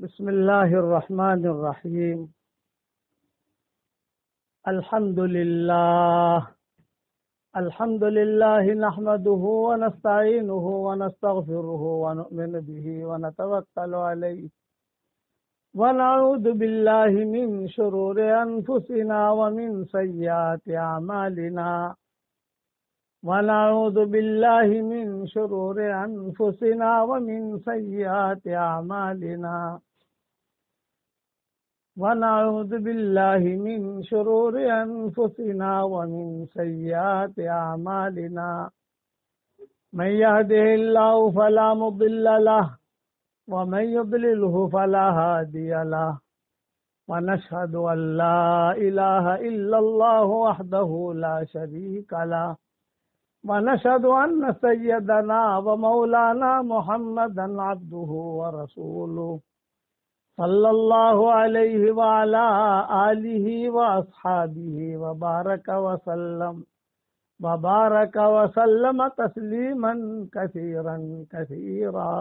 بسم الله الرحمن الرحيم. الحمد لله نحمده ونستعينه ونستغفره ونؤمن به ونتوكل عليه ونعوذ بالله من شرور أنفسنا ومن سيئات أعمالنا ونعوذ بالله من شرور أنفسنا ومن سيئات أعمالنا ونعوذ بالله من شرور أنفسنا ومن سيئات أعمالنا من يهده الله فلا مضل له ومن يضلله فلا هادي له ونشهد أن لا إله إلا الله وحده لا شريك له ونشهد أن سيدنا ومولانا محمدا عبده ورسوله صلى الله عليه وعلى آله وأصحابه وبارك وسلم تسليما كثيرا كثيرا.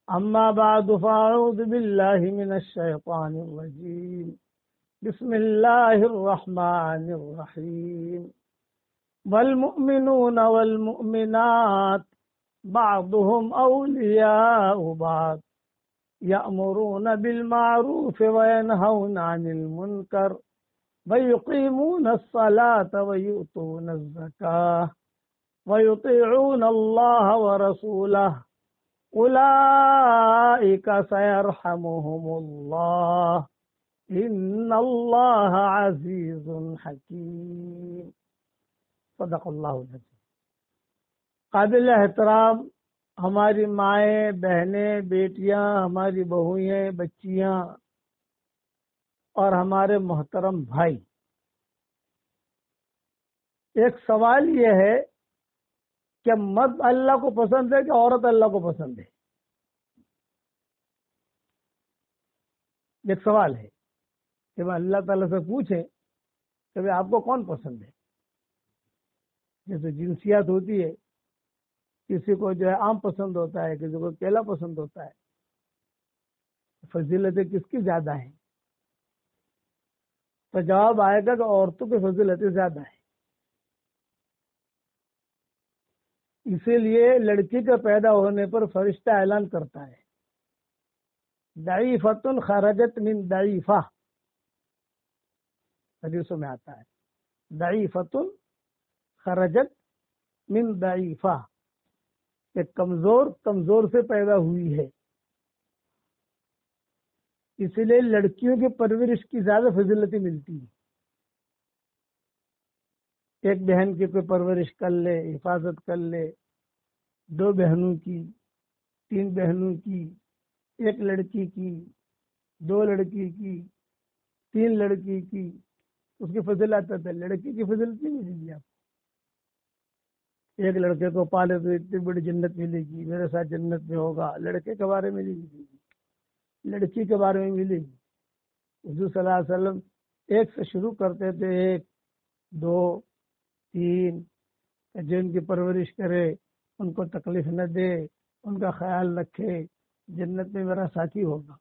أما بعد فأعوذ بالله من الشيطان الرجيم. بسم الله الرحمن الرحيم. والمؤمنون والمؤمنات بعضهم أولياء بعض يأمرون بالمعروف وينهون عن المنكر ويقيمون الصلاة ويؤتون الزكاة ويطيعون الله ورسوله أولئك سيرحمهم الله إن الله عزيز حكيم. صدق اللہ العظیم. قابل احترام ہماری مائیں، بہنیں، بیٹیاں، ہماری بہوئیں، بچیاں اور ہمارے محترم بھائی، ایک سوال یہ ہے کہ مرد اللہ کو پسند ہے کہ عورت اللہ کو پسند ہے؟ ایک سوال ہے کہ میں اللہ تعالیٰ سے پوچھیں کہ بھائی آپ کو کون پسند ہے؟ جیسے جنسیات ہوتی ہے، کسی کو جو ہے آم پسند ہوتا ہے، کسی کو کیلا پسند ہوتا ہے. فضیلتیں کس کی زیادہ ہیں؟ تو جواب آئے گا کہ عورتوں کی فضیلتیں زیادہ ہیں. اسی لیے لڑکی کے پیدا ہونے پر فرشتہ اعلان کرتا ہے، ضعیفۃ خرجت من ضعیفہ، حدیثوں میں آتا ہے ضعیفۃ خرجت من ضعیفہ، کہ کمزور سے پیدا ہوئی ہے. اسی لیے لڑکیوں کی پرورش کی زیادہ فضیلتیں ملتی ہیں. ایک بہن کی کوئی پرورش کر لے، حفاظت کر لے، 2 بہنوں کی، 3 بہنوں کی، 1 لڑکی کی، 2 لڑکی کی، 3 لڑکی کی، اس کی فضیلت ہے. لڑکی کی فضیلت نہیں ملے گی آپ کو. ایک لڑکے کو پالے تو اتنی بڑی جنت ملے گی، میرے ساتھ جنت میں ہوگا. لڑکے کے بارے میں نہیں ملے گی، لڑکی کے بارے میں ملے گی. حضور صلی اللہ علیہ وسلم 1 سے شروع کرتے تھے، 1 2 3، جو ان کی پرورش کرے، ان کو تکلیف نہ دے، ان کا خیال رکھے، جنت میں میرا ساتھی ہوگا.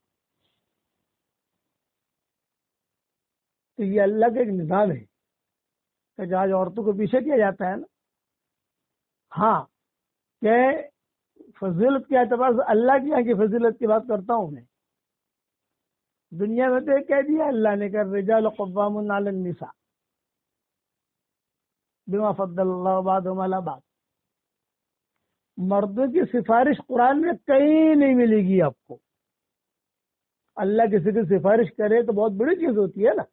تو یہ اللہ کا ایک نظام ہے کہ جو آج عورتوں کو پیچھے کیا جاتا ہے نا. ہاں کہ فضیلت کے اعتبار سے اللہ کی یہاں کی فضیلت کی بات کرتا ہوں میں. دنیا میں تو کہہ دیا اللہ نے کہ الرجال قوامون علی النساء بما فضل اللہ بعضهم علی بعض. مردوں کی سفارش قرآن میں کہیں نہیں ملے گی آپ کو. اللہ کسی کی سفارش کرے تو بہت بڑی چیز ہوتی ہے نا.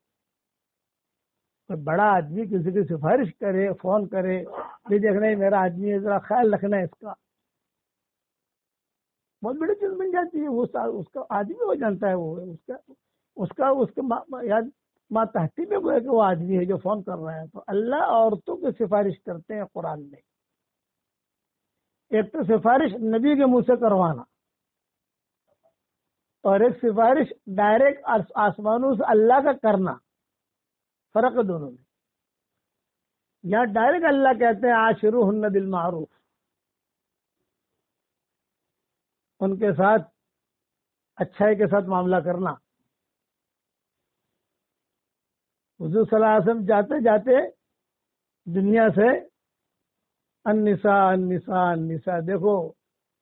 کوئی بڑا آدمی کسی کی سفارش کرے، فون کرے، یہ دیکھنا ہے میرا آدمی ہے، ذرا خیال رکھنا ہے اس کا، بہت بڑی چیز بن جاتی ہے. وہ اس کا آدمی وہ جانتا ہے، وہ اس کا یاد ماتحتی میں وہ ہے کہ وہ آدمی ہے جو فون کر رہا ہے. تو اللہ عورتوں کی سفارش کرتے ہیں قرآن میں. ایک تو سفارش نبی کے منہ سے کروانا، اور ایک سفارش ڈائریکٹ آسمانوں سے اللہ کا کرنا. فرق ہے دونوں میں. یہاں ڈائریکٹ اللہ کہتے ہیں عاشروہن بالمعروف، ان کے ساتھ اچھائی کے ساتھ معاملہ کرنا. حضور صلی اللہ علیہ وسلم جاتے جاتے دنیا سے النساء النساء النساء، دیکھو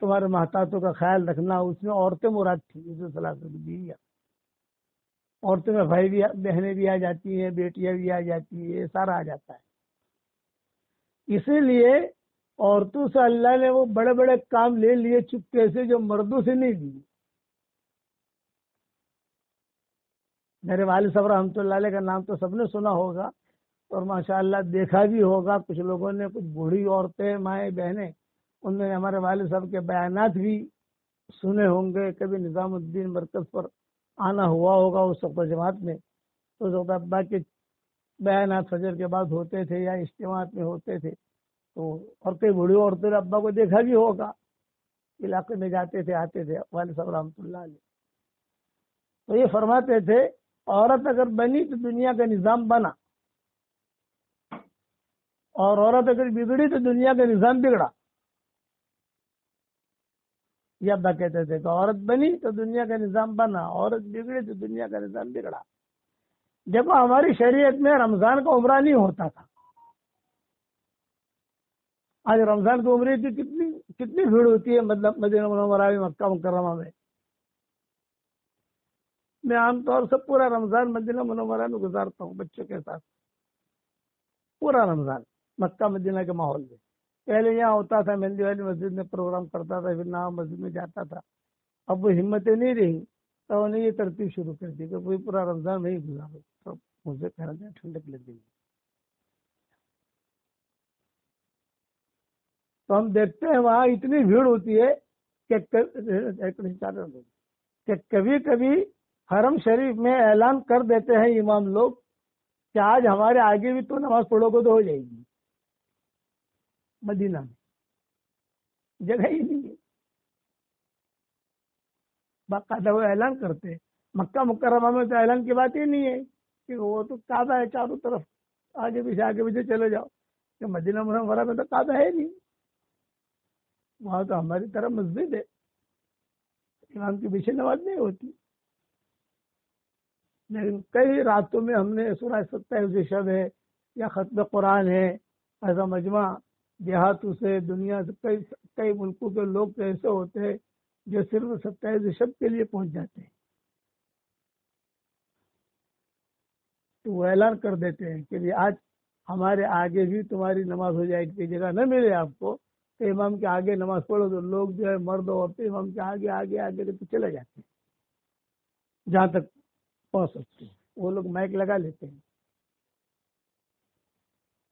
تمہارے محتاطوں کا خیال رکھنا. اس میں عورتیں مراد تھی، حضور صلی اللہ علیہ وسلم کی بیویاں. عورتوں میں بھائی بھی بہنیں بھی آ جاتی ہیں، بیٹیاں بھی آ جاتی ہیں، یہ سارا آ جاتا ہے. اسی لیے عورتوں سے اللہ نے وہ بڑے بڑے کام لے لیے چپکے سے جو مردوں سے نہیں لیے. میرے والد صاحب رحمۃ اللہ علیہ کا نام تو سب نے سنا ہوگا اور ماشاءاللہ دیکھا بھی ہوگا. کچھ لوگوں نے، کچھ بوڑھی عورتیں، مائیں بہنیں، ان نے ہمارے والد صاحب کے بیانات بھی سنے ہوں گے. کبھی نظام الدین مرکز پر آنا ہوا ہوگا اس وقت جماعت میں، تو اس وقت ابا کے بیانات فجر کے بعد ہوتے تھے یا اجتماعات میں ہوتے تھے. تو اور کئی بوڑھی عورتوں نے ابا کو دیکھا بھی ہوگا، علاقے میں جاتے تھے آتے تھے والد صاحب رحمۃ اللہ علیہ. تو یہ فرماتے تھے عورت اگر بنی تو دنیا کا نظام بنا، اور عورت اگر بگڑی تو دنیا کا نظام بگڑا. یہ ابا کہتے تھے کہ عورت بنی تو دنیا کا نظام بنا، عورت بگڑی تو دنیا کا نظام بگڑا. دیکھو ہماری شریعت میں رمضان کا عمرہ نہیں ہوتا تھا. آج رمضان کی عمرے کی کتنی بھیڑ ہوتی ہے، مطلب مدینہ منورہ میں، مکہ مکرمہ میں. میں عام طور سے پورا رمضان مدینہ منورہ میں گزارتا ہوں بچوں کے ساتھ. پورا رمضان مکہ مدینہ کے ماحول میں. پہلے یہاں ہوتا تھا مہندی والی مسجد میں پروگرام کرتا تھا، پھر نام مسجد میں جاتا تھا. اب وہ ہمتیں نہیں رہی تو انہوں نے یہ ترتیب شروع کر دی کہ کوئی پورا رمضان نہیں گزارو. تو مجھے کہنا چاہیے ٹھنڈک لگ گئی. تو ہم دیکھتے ہیں وہاں اتنی بھیڑ ہوتی ہے کہ کبھی کبھی حرم شریف میں اعلان کر دیتے ہیں امام لوگ کہ آج ہمارے آگے بھی تو نماز پڑھو گے تو ہو جائے گی. مدینہ میں جگہ ہی نہیں ہے، باقاعدہ وہ اعلان کرتے. مکہ مکرمہ میں تو اعلان کی بات ہی نہیں ہے کہ وہ تو کعبہ ہے چاروں طرف، آگے پیچھے چلے جاؤ. کہ مدینہ منورہ میں تو کعبہ ہے نہیں، وہاں تو ہماری طرف مسجد ہے، امام کے پیچھے نماز نہیں ہوتی. لیکن کئی راتوں میں ہم نے سورہ 27 شب ہے یا ختم قرآن ہے، ایسا مجمع دیہاتوں سے، دنیا سے، کئی ملکوں کے لوگ تو ایسے ہوتے ہیں جو صرف 27 شب کے لیے پہنچ جاتے ہیں. تو وہ اعلان کر دیتے ہیں کہ آج ہمارے آگے بھی تمہاری نماز ہو جائے گی. جگہ نہ ملے آپ کو کہ امام کے آگے نماز پڑھو تو لوگ جو ہے مرد عورتیں امام کے آگے آگے آگے تو چلے جاتے ہیں جہاں تک پہنچ سکتے ہیں. وہ لوگ مائک لگا لیتے ہیں.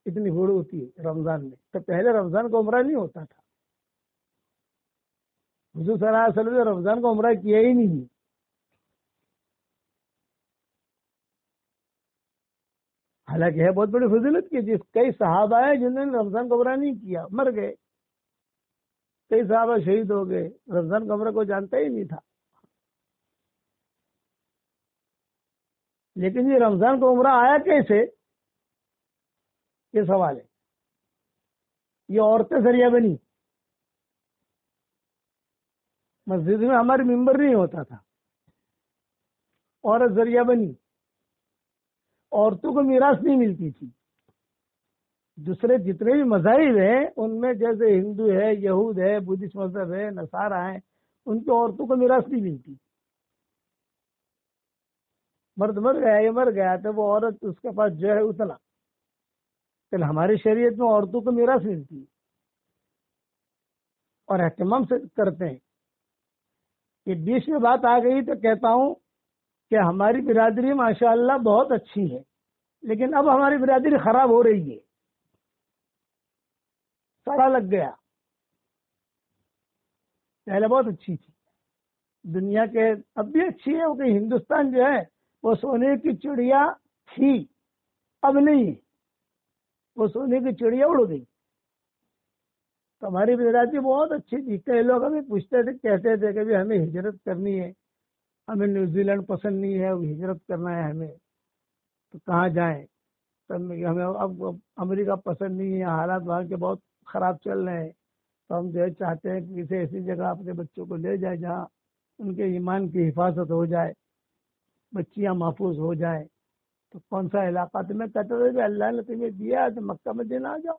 اتنی بھیڑ ہوتی ہے رمضان میں. تو پہلے رمضان کا عمرہ نہیں ہوتا تھا. حضور صلی اللہ علیہ وسلم نے رمضان کا عمرہ کیا ہی نہیں. حالانکہ ہے بہت بڑی فضیلت کی. جس کئی صحابہ ہیں جنہوں نے رمضان کا عمرہ نہیں کیا، مر گئے. کئی صحابہ شہید ہو گئے، رمضان کا عمرہ کو جانتا ہی نہیں تھا. لیکن یہ رمضان کا عمرہ آیا کیسے، یہ سوال ہے. یہ عورتیں ذریعہ بنی. مسجد میں ہمارے ممبر نہیں ہوتا تھا، عورت ذریعہ بنی. عورتوں کو میراث نہیں ملتی تھی. دوسرے جتنے بھی مذاہب ہیں ان میں جیسے ہندو ہے، یہود ہے، بدھسٹ مذہب ہے، نصارہ ہیں، ان کی عورتوں کو میراث نہیں ملتی. مرد مر گیا، یہ مر گیا تو وہ عورت اس کے پاس جو ہے اتنا. پھر ہماری شریعت میں عورتوں کو میراث ملتی ہے اور اہتمام سے کرتے ہیں. یہ بیچ میں بات آ گئی تو کہتا ہوں کہ ہماری برادری ماشاءاللہ بہت اچھی ہے، لیکن اب ہماری برادری خراب ہو رہی ہے. سڑا لگ گیا. پہلے بہت اچھی تھی دنیا کے، اب بھی اچھی ہے. وہ کہ ہندوستان جو ہے وہ سونے کی چڑیا تھی، اب نہیں ہے. وہ سونے کی چڑیا اڑ گئی. تو ہماری برادری بہت اچھی تھی. کئی لوگ ہمیں پوچھتے تھے، کہتے تھے کہ ہمیں ہجرت کرنی ہے، ہمیں نیوزی لینڈ پسند نہیں ہے، وہ ہجرت کرنا ہے ہمیں، تو کہاں جائیں. تو ہمیں اب امریکہ پسند نہیں ہے، حالات وہاں کے بہت خراب چل رہے ہیں. تو ہم جو ہے چاہتے ہیں کہ کسی ایسی جگہ اپنے بچوں کو لے جائیں جہاں ان کے ایمان کی حفاظت ہو جائے، بچیاں محفوظ ہو جائیں، تو کون سا علاقہ تمہیں کہتے تھے کہ اللہ نے تمہیں دیا ہے تو مکہ مدینہ آ جاؤ،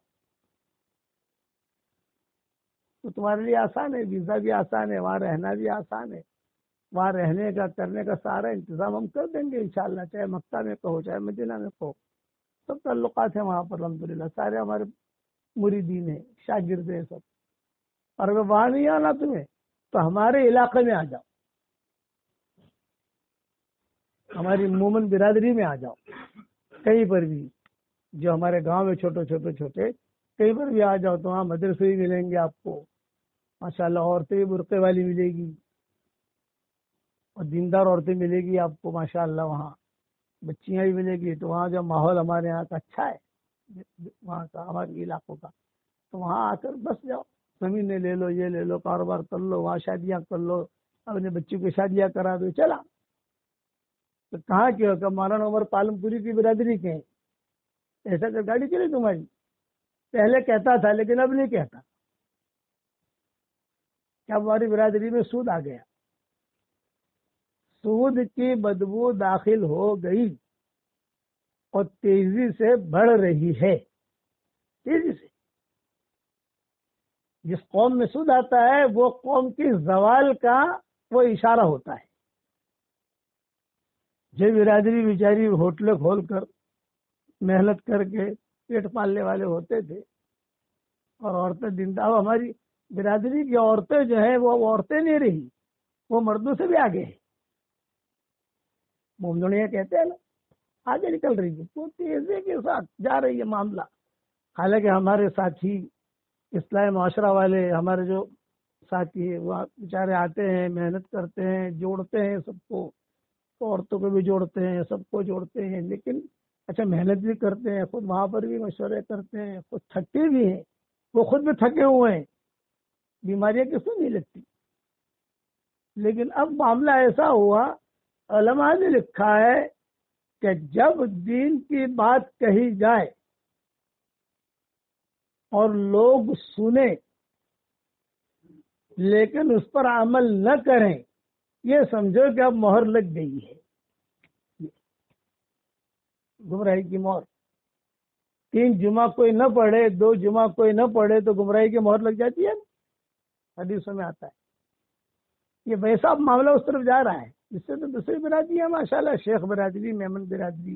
تو تمہارے لیے آسان ہے، ویزا بھی آسان ہے، وہاں رہنا بھی آسان ہے، وہاں رہنے کا کرنے کا سارا انتظام ہم کر دیں گے انشاءاللہ، چاہے مکہ میں کہو چاہے مدینہ میں کہو، سب تعلقات ہیں وہاں پر الحمدللہ، سارے ہمارے مریدین ہیں، شاگرد ہیں سب، اور اگر وہاں نہیں آنا تمہیں تو ہمارے علاقے میں آ جاؤ، ہماری مومن برادری میں آ جاؤ، کہیں پر بھی جو ہمارے گاؤں میں چھوٹے کہیں پر بھی آ جاؤ، تو وہاں مدرسے بھی ملیں گے آپ کو ماشاءاللہ، عورتیں بھی برقعے والی ملے گی اور دیندار عورتیں ملے گی آپ کو ماشاءاللہ، وہاں بچیاں بھی ملے گی، تو وہاں جو ماحول ہمارے یہاں کا اچھا ہے وہاں کا، ہمارے علاقوں کا، تو وہاں آ کر بس جاؤ، زمینیں لے لو، یہ لے لو، کاروبار کر لو، وہاں شادیاں کر لو، اپنے بچوں کی شادیاں کرا دو، چلا۔ تو کہاں کے ہو کہ مولانا عمر پالم پوری کی برادری کے ہیں، ایسا کہ گاڑی چلی تمہاری؟ پہلے کہتا تھا لیکن اب نہیں کہتا، کیا ہماری برادری میں سود آ گیا، سود کی بدبو داخل ہو گئی اور تیزی سے بڑھ رہی ہے، تیزی سے۔ جس قوم میں سود آتا ہے وہ قوم کی زوال کا وہ اشارہ ہوتا ہے۔ جو برادری بیچاری ہوٹلیں کھول کر محنت کر کے پیٹ پالنے والے ہوتے تھے اور عورتیں دیندار، ہماری برادری کی عورتیں جو ہیں وہ عورتیں نہیں رہی، وہ مردوں سے بھی آگے ہیں، مومنوڑیاں کہتے ہیں نا، آگے نکل رہی ہے، وہ تیزی کے ساتھ جا رہی ہے معاملہ۔ حالانکہ ہمارے ساتھی اصلاح معاشرہ والے، ہمارے جو ساتھی ہیں وہ بیچارے آتے ہیں، محنت کرتے ہیں، جوڑتے ہیں سب کو، عورتوں کو بھی جوڑتے ہیں، سب کو جوڑتے ہیں، لیکن اچھا محنت بھی کرتے ہیں، خود وہاں پر بھی مشورے کرتے ہیں، خود تھکتے بھی ہیں، وہ خود بھی تھکے ہوئے ہیں، بیماریاں کس کو نہیں لگتی۔ لیکن اب معاملہ ایسا ہوا، علماء نے لکھا ہے کہ جب دین کی بات کہی جائے اور لوگ سنیں لیکن اس پر عمل نہ کریں، یہ سمجھو کہ اب مہر لگ گئی ہے، گمراہی کی مہر۔ 3 جمعہ کوئی نہ پڑھے، 2 جمعہ کوئی نہ پڑھے تو گمراہی کی مہر لگ جاتی ہے، حدیثوں میں آتا ہے۔ یہ ویسا معاملہ اس طرف جا رہا ہے، اس سے تو دوسری برادری ہے ماشاءاللہ، شیخ برادری، میمن برادری،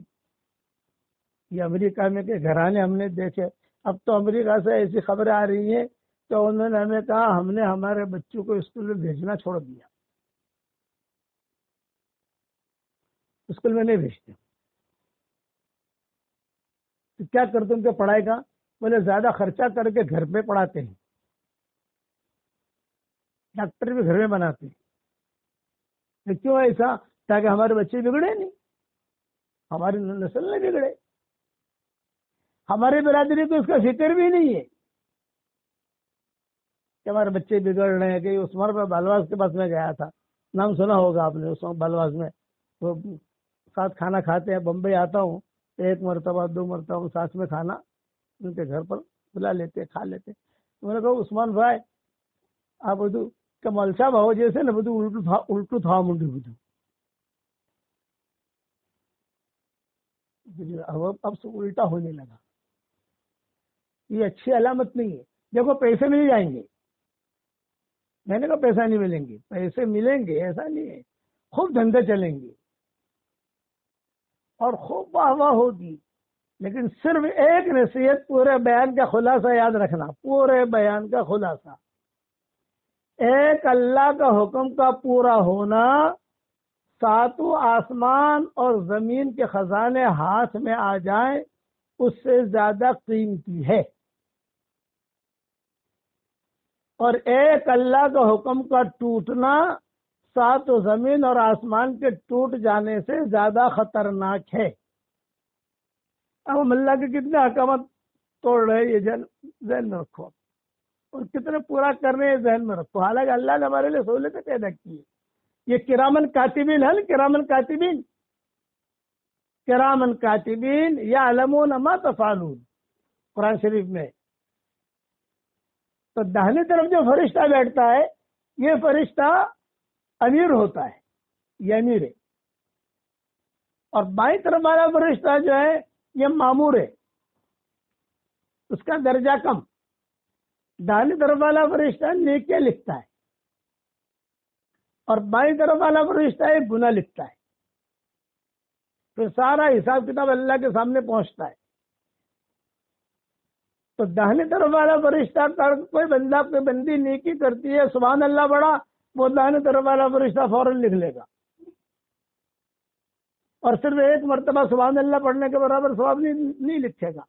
یہ امریکہ میں کے گھرانے ہم نے دیکھے۔ اب تو امریکہ سے ایسی خبریں آ رہی ہیں تو انہوں نے ہمیں کہا ہم نے ہمارے بچوں کو اسکول میں بھیجنا چھوڑ دیا، اسکول میں نہیں بھیجتے۔ تو کیا کرتے ان کے پڑھائی کا؟ بولے زیادہ خرچہ کر کے گھر پہ پڑھاتے ہیں، ڈاکٹر بھی گھر میں بناتے ہیں۔ کیوں ایسا؟ تاکہ ہمارے بچے بگڑے نہیں، ہماری نسل نہیں بگڑے۔ ہماری برادری کو اس کا فکر بھی نہیں ہے کہ ہمارے بچے بگڑ رہے ہیں۔ کہ عثمان پر بالواز کے پاس میں گیا تھا، نام سنا ہوگا آپ نے، عثمان بالواز میں وہ ساتھ کھانا کھاتے ہیں، بمبئی آتا ہوں 1 مرتبہ 2 مرتبہ ساتھ میں کھانا ان کے گھر پر بلا لیتے، کھا لیتے۔ میں نے کہا عثمان بھائی آپ بدو کہ ملچا بھاؤ جیسے نا بدو الٹو تھا منڈی بدو، اب سے الٹا ہونے لگا۔ یہ اچھی علامت نہیں ہے۔ دیکھو پیسے مل جائیں گے، میں نے کہا پیسہ نہیں ملیں گے، پیسے ملیں گے ایسا نہیں ہے، خوب دھندے چلیں گے اور خوب واہ واہ ہوگی، لیکن صرف ایک نصیحت پورے بیان کا خلاصہ یاد رکھنا، پورے بیان کا خلاصہ، ایک اللہ کا حکم کا پورا ہونا 7 آسمان اور زمین کے خزانے ہاتھ میں آ جائیں اس سے زیادہ قیمتی ہے، اور ایک اللہ کا حکم کا ٹوٹنا 7 زمین اور آسمان کے ٹوٹ جانے سے زیادہ خطرناک ہے۔ اب ہم اللہ کے کتنے احکامات توڑ رہے ہیں، یہ ذہن میں رکھو، اور کتنے پورا کر رہے ہیں ذہن میں رکھو۔ حالانکہ اللہ نے ہمارے لیے سہولتیں پیدا کی ہے۔ یہ کرامن کاتبین ہے نا، کرامن کاتبین، کرامن کاتبین یعلمون ما تفعلون، قرآن شریف میں۔ تو داہنی طرف جو فرشتہ بیٹھتا ہے، یہ فرشتہ امیر ہوتا ہے، یہ امیر ہے، اور بائیں طرف والا فرشتہ جو ہے یہ مامور ہے، اس کا درجہ کم۔ دائیں طرف والا فرشتہ نیکیاں لکھتا ہے اور بائیں طرف والا فرشتہ ایک گناہ لکھتا ہے، پھر سارا حساب کتاب اللہ کے سامنے پہنچتا ہے۔ تو داہنے طرف والا فرشتہ کوئی بندہ کوئی بندی نیکی کرتی ہے، سبحان اللہ پڑھا، وہ داہنے طرف والا فرشتہ فوراً لکھ لے گا، اور صرف ایک مرتبہ سبحان اللہ پڑھنے کے برابر ثواب نہیں لکھے گا،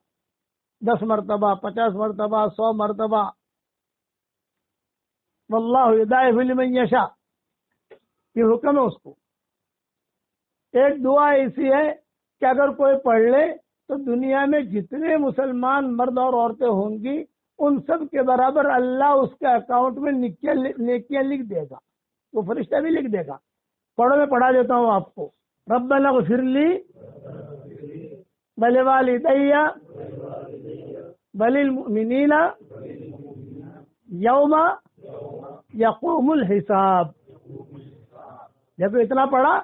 10 مرتبہ، 50 مرتبہ، 100 مرتبہ۔ واللہ یضاعف لمن یشاء، یہ حکم ہے اس کو۔ ایک دعا ایسی ہے کہ اگر کوئی پڑھ لے تو دنیا میں جتنے مسلمان مرد اور عورتیں ہوں گی ان سب کے برابر اللہ اس کے اکاؤنٹ میں نیکیاں لکھ دے گا، وہ فرشتہ بھی لکھ دے گا۔ پڑھو، میں پڑھا دیتا ہوں آپ کو۔ ربنا اغفر لی ولوالدی وللمؤمنین یوم یقوم الحساب۔ جب اتنا پڑھا،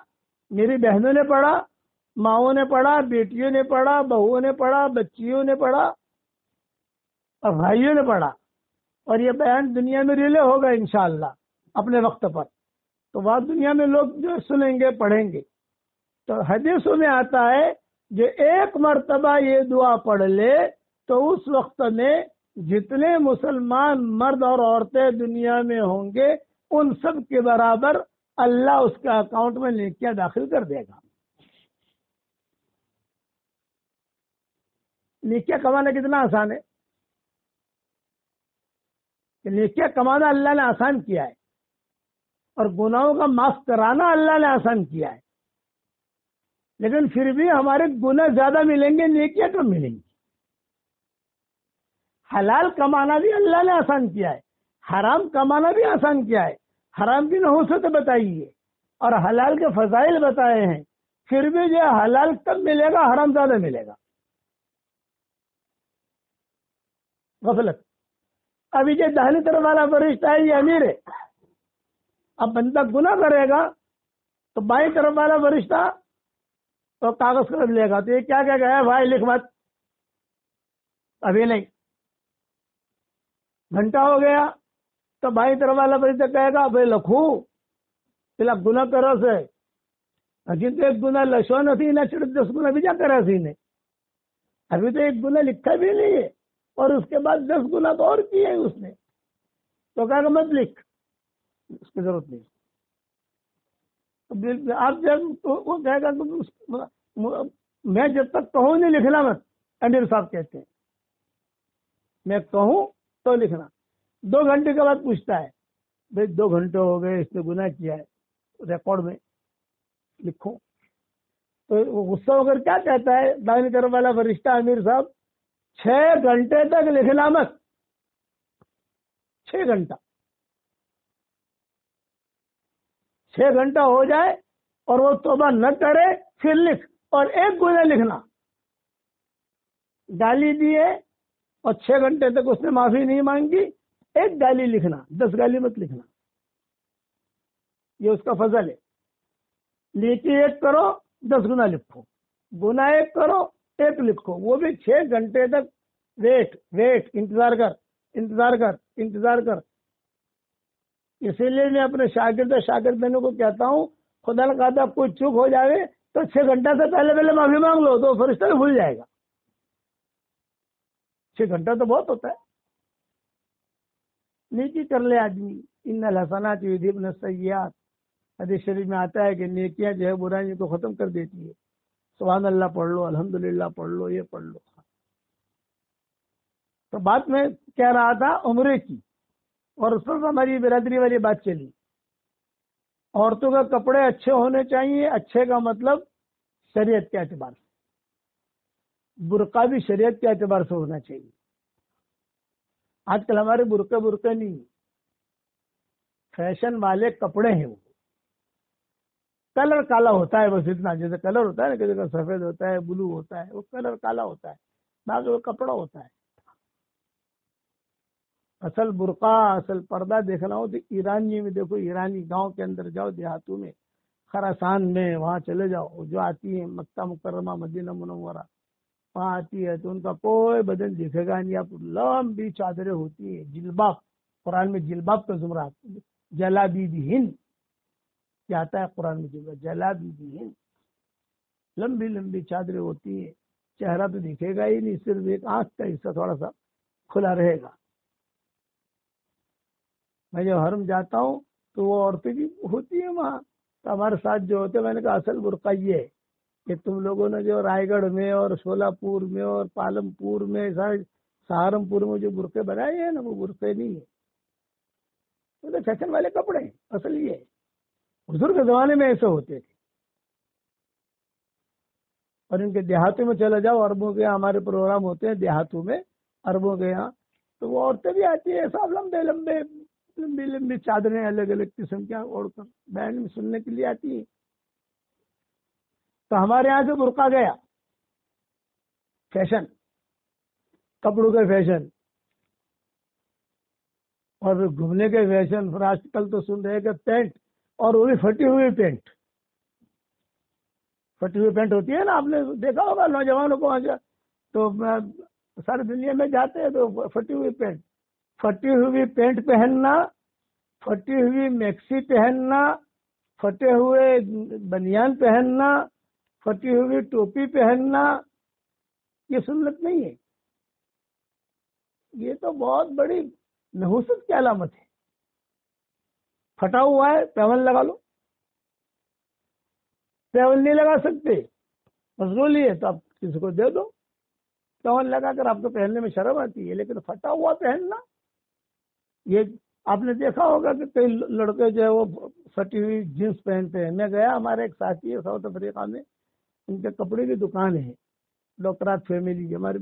میری بہنوں نے پڑھا، ماؤں نے پڑھا، بیٹیوں نے پڑھا، بہوؤں نے پڑھا، بچیوں نے پڑھا اور بھائیوں نے پڑھا، اور یہ بیان دنیا میں ریلے ہوگا انشاءاللہ اپنے وقت پر، تو بعد دنیا میں لوگ جو سنیں گے پڑھیں گے۔ تو حدیثوں میں آتا ہے جو ایک مرتبہ یہ دعا پڑھ لے تو اس وقت میں جتنے مسلمان مرد اور عورتیں دنیا میں ہوں گے ان سب کے برابر اللہ اس کے اکاؤنٹ میں نیکیاں داخل کر دے گا۔ نیکیاں کمانا کتنا آسان ہے، نیکیاں کمانا اللہ نے آسان کیا ہے، اور گناہوں کا معاف کرانا اللہ نے آسان کیا ہے، لیکن پھر بھی ہمارے گناہ زیادہ ملیں گے، نیکیاں کم ملیں گی۔ حلال کمانا بھی اللہ نے آسان کیا ہے، حرام کمانا بھی آسان کیا ہے، حرام کی نحوست بتائی ہے اور حلال کے فضائل بتائے ہیں، پھر بھی جو حلال کم ملے گا، حرام زیادہ ملے گا۔ غفلت۔ ابھی جو داہنی طرف والا فرشتہ ہے یہ امیر ہے، اب بندہ گناہ کرے گا تو بائیں طرف والا فرشتہ تو کاغذ کر لے گا، تو یہ کیا گیا بھائی لکھ مت، ابھی نہیں۔ گھنٹہ ہو گیا تو بائیں طرف والا فرشتہ کہے گا بھائی لکھوں پہلا گناہ کرو سے، لیکن تو ایک گناہ لشو نہیں نہ چھڑ 10 گنا بھی جا کرا سی نے، ابھی تو ایک گناہ لکھا بھی نہیں ہے اور اس کے بعد 10 گنا تو اور کیے ہیں اس نے، تو کہا کہ مت لکھ، اس کی ضرورت نہیں۔ آپ جب وہ کہے گا کہ میں جب تک کہوں نہیں لکھنا مت، امیر صاحب کہتے ہیں میں کہوں تو لکھنا۔ 2 گھنٹے کے بعد پوچھتا ہے بھائی 2 گھنٹے ہو گئے اس نے گناہ کیا ہے، ریکارڈ میں لکھو۔ تو وہ غصہ ہو کر کیا کہتا ہے دائیں طرف والا فرشتہ امیر صاحب، 6 گھنٹے تک لکھنا مت، 6 گھنٹہ 6 گھنٹہ ہو جائے اور وہ توبہ نہ کرے پھر لکھ، اور ایک گناہ لکھنا، گالی دیے اور 6 گھنٹے تک اس نے معافی نہیں مانگی، ایک گالی لکھنا، 10 گالی مت لکھنا، یہ اس کا فضل ہے۔ نیکی ایک کرو 10 گنا لکھو، گناہ ایک کرو 1 لکھو، وہ بھی 6 گھنٹے تک ویٹ انتظار کر۔ اسی لیے میں اپنے شاگردوں کو کہتا ہوں خدا نہ خواستہ کوئی چوک ہو جائے تو 6 گھنٹہ سے پہلے معافی مانگ لو تو فرشتہ بھی بھول جائے گا۔ 6 گھنٹہ تو بہت ہوتا ہے۔ نیکی کر لے آدمی، ان الحسنات یذھبن السیئات، حدیث شریف میں آتا ہے کہ نیکیاں جو ہے برائیوں کو ختم کر دیتی ہے۔ سبحان اللہ پڑھ لو، الحمدللہ پڑھ لو، یہ پڑھ لو۔ تو بات میں کہہ رہا تھا عمرے کی، اور اس پر ہماری برادری والی بات چلی۔ عورتوں کے کپڑے اچھے ہونے چاہیے، اچھے کا مطلب شریعت کے اعتبار سے، برقع بھی شریعت کے اعتبار سے ہونا چاہیے۔ آج کل ہمارے برقع نہیں، فیشن والے کپڑے ہیں، وہ کلر کالا ہوتا ہے بس اتنا، جیسے کلر ہوتا ہے نا، کسی کا سفید ہوتا ہے، بلو ہوتا ہے، وہ کلر کالا ہوتا ہے، باقی وہ کپڑا ہوتا ہے۔ اصل برقع اصل پردہ دیکھنا ہو تو ایرانی میں دیکھو، ایرانی گاؤں کے اندر جاؤ، دیہاتوں میں، خراسان میں، وہاں چلے جاؤ، جو آتی ہیں مکہ مکرمہ مدینہ منورہ، وہاں آتی ہے تو ان کا کوئی بدن دکھے گا نہیں، آپ لمبی چادریں ہوتی ہیں، جلباب، قرآن میں جلباب کا زمرہ آتا ہے، جلابیبہن کیا آتا ہے قرآن میں، جلابیبہن، لمبی لمبی چادریں ہوتی ہیں، چہرہ تو دکھے گا ہی نہیں، صرف ایک آنکھ کا حصہ تھوڑا سا کھلا رہے گا۔ میں جب حرم جاتا ہوں تو وہ عورتیں بھی ہوتی ہیں وہاں، تو ہمارے ساتھ جو ہوتے ہیں، میں نے کہا اصل برقع یہ ہے کہ تم لوگوں نے جو رائے گڑھ میں اور شولہ پور میں اور پالم پور میں، سہارنپور میں جو برقعے بنائے ہیں نا، وہ برقعے نہیں ہیں، وہ تو فیشن والے کپڑے ہیں، اصل یہ ہے۔ حضور کے زمانے میں ایسے ہوتے تھے، اور ان کے دیہاتوں میں چلا جاؤ، عربوں کے یہاں ہمارے پروگرام ہوتے ہیں دیہاتوں میں، عربوں کے یہاں، تو وہ عورتیں بھی آتی ہیں سب لمبے لمبے لمبی لمبی چادریں الگ الگ قسم کیا اوڑھ کر بینڈ میں سننے کے لیے آتی ہیں۔ تو ہمارے یہاں سے برقع گیا، فیشن، کپڑوں کے فیشن اور گھومنے کے فیشن، پھر آج کل تو سن رہے کہ پینٹ، اور وہ بھی پھٹی ہوئی پینٹ، پھٹی ہوئی پینٹ ہوتی ہے نا، آپ نے دیکھا ہوگا نوجوانوں کو وہاں، تو ساری دنیا میں جاتے ہیں تو پھٹی ہوئی پینٹ، پھٹی ہوئی پینٹ پہننا، پھٹی ہوئی میکسی پہننا، پھٹے ہوئے بنیان پہننا، پھٹی ہوئی ٹوپی پہننا، یہ سنت نہیں ہے، یہ تو بہت بڑی نحوست کی علامت ہے۔ پھٹا ہوا ہے پیون لگا لو، پیون نہیں لگا سکتے، مشغولی ہے تو آپ کسی کو دے دو، پیون لگا کر آپ کو پہننے میں شرم آتی ہے، لیکن پھٹا ہوا پہننا، یہ آپ نے دیکھا ہوگا کہ کئی لڑکے جو ہے وہ پھٹی ہوئی جینس پہنتے ہیں۔ میں گیا، ہمارے ایک ساتھی ہے ساؤتھ افریقہ میں، ان کے کپڑے کی دکان ہے، ڈاکٹرات فیملی، ہمارے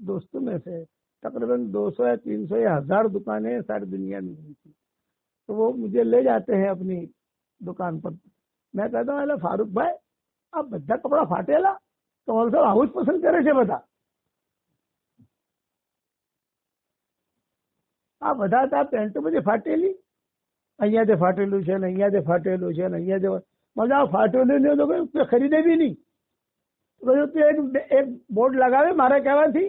دوستوں میں سے تقریباً 200 یا 300 یا 1000 دکانیں ہیں ساری دنیا میں ان کی، تو وہ مجھے لے جاتے ہیں اپنی دکان پر۔ میں کہتا ہوں فاروق بھائی آپ بدھا کپڑا پھاٹے لا تو اور سب ہاؤس پسند کرے سے بتا، آپ بتاتا پینٹ مجھے فاٹے لی، અહીંયા તે ફાટેલું છે ને અહીંયા તે ફાટેલું છે ને અહીંયા તે મજા ફાટેલું નહીં તો કોઈ ખરીદે બી નહીં, તો એક બોર્ડ લગાવે મારા કહેવાથી,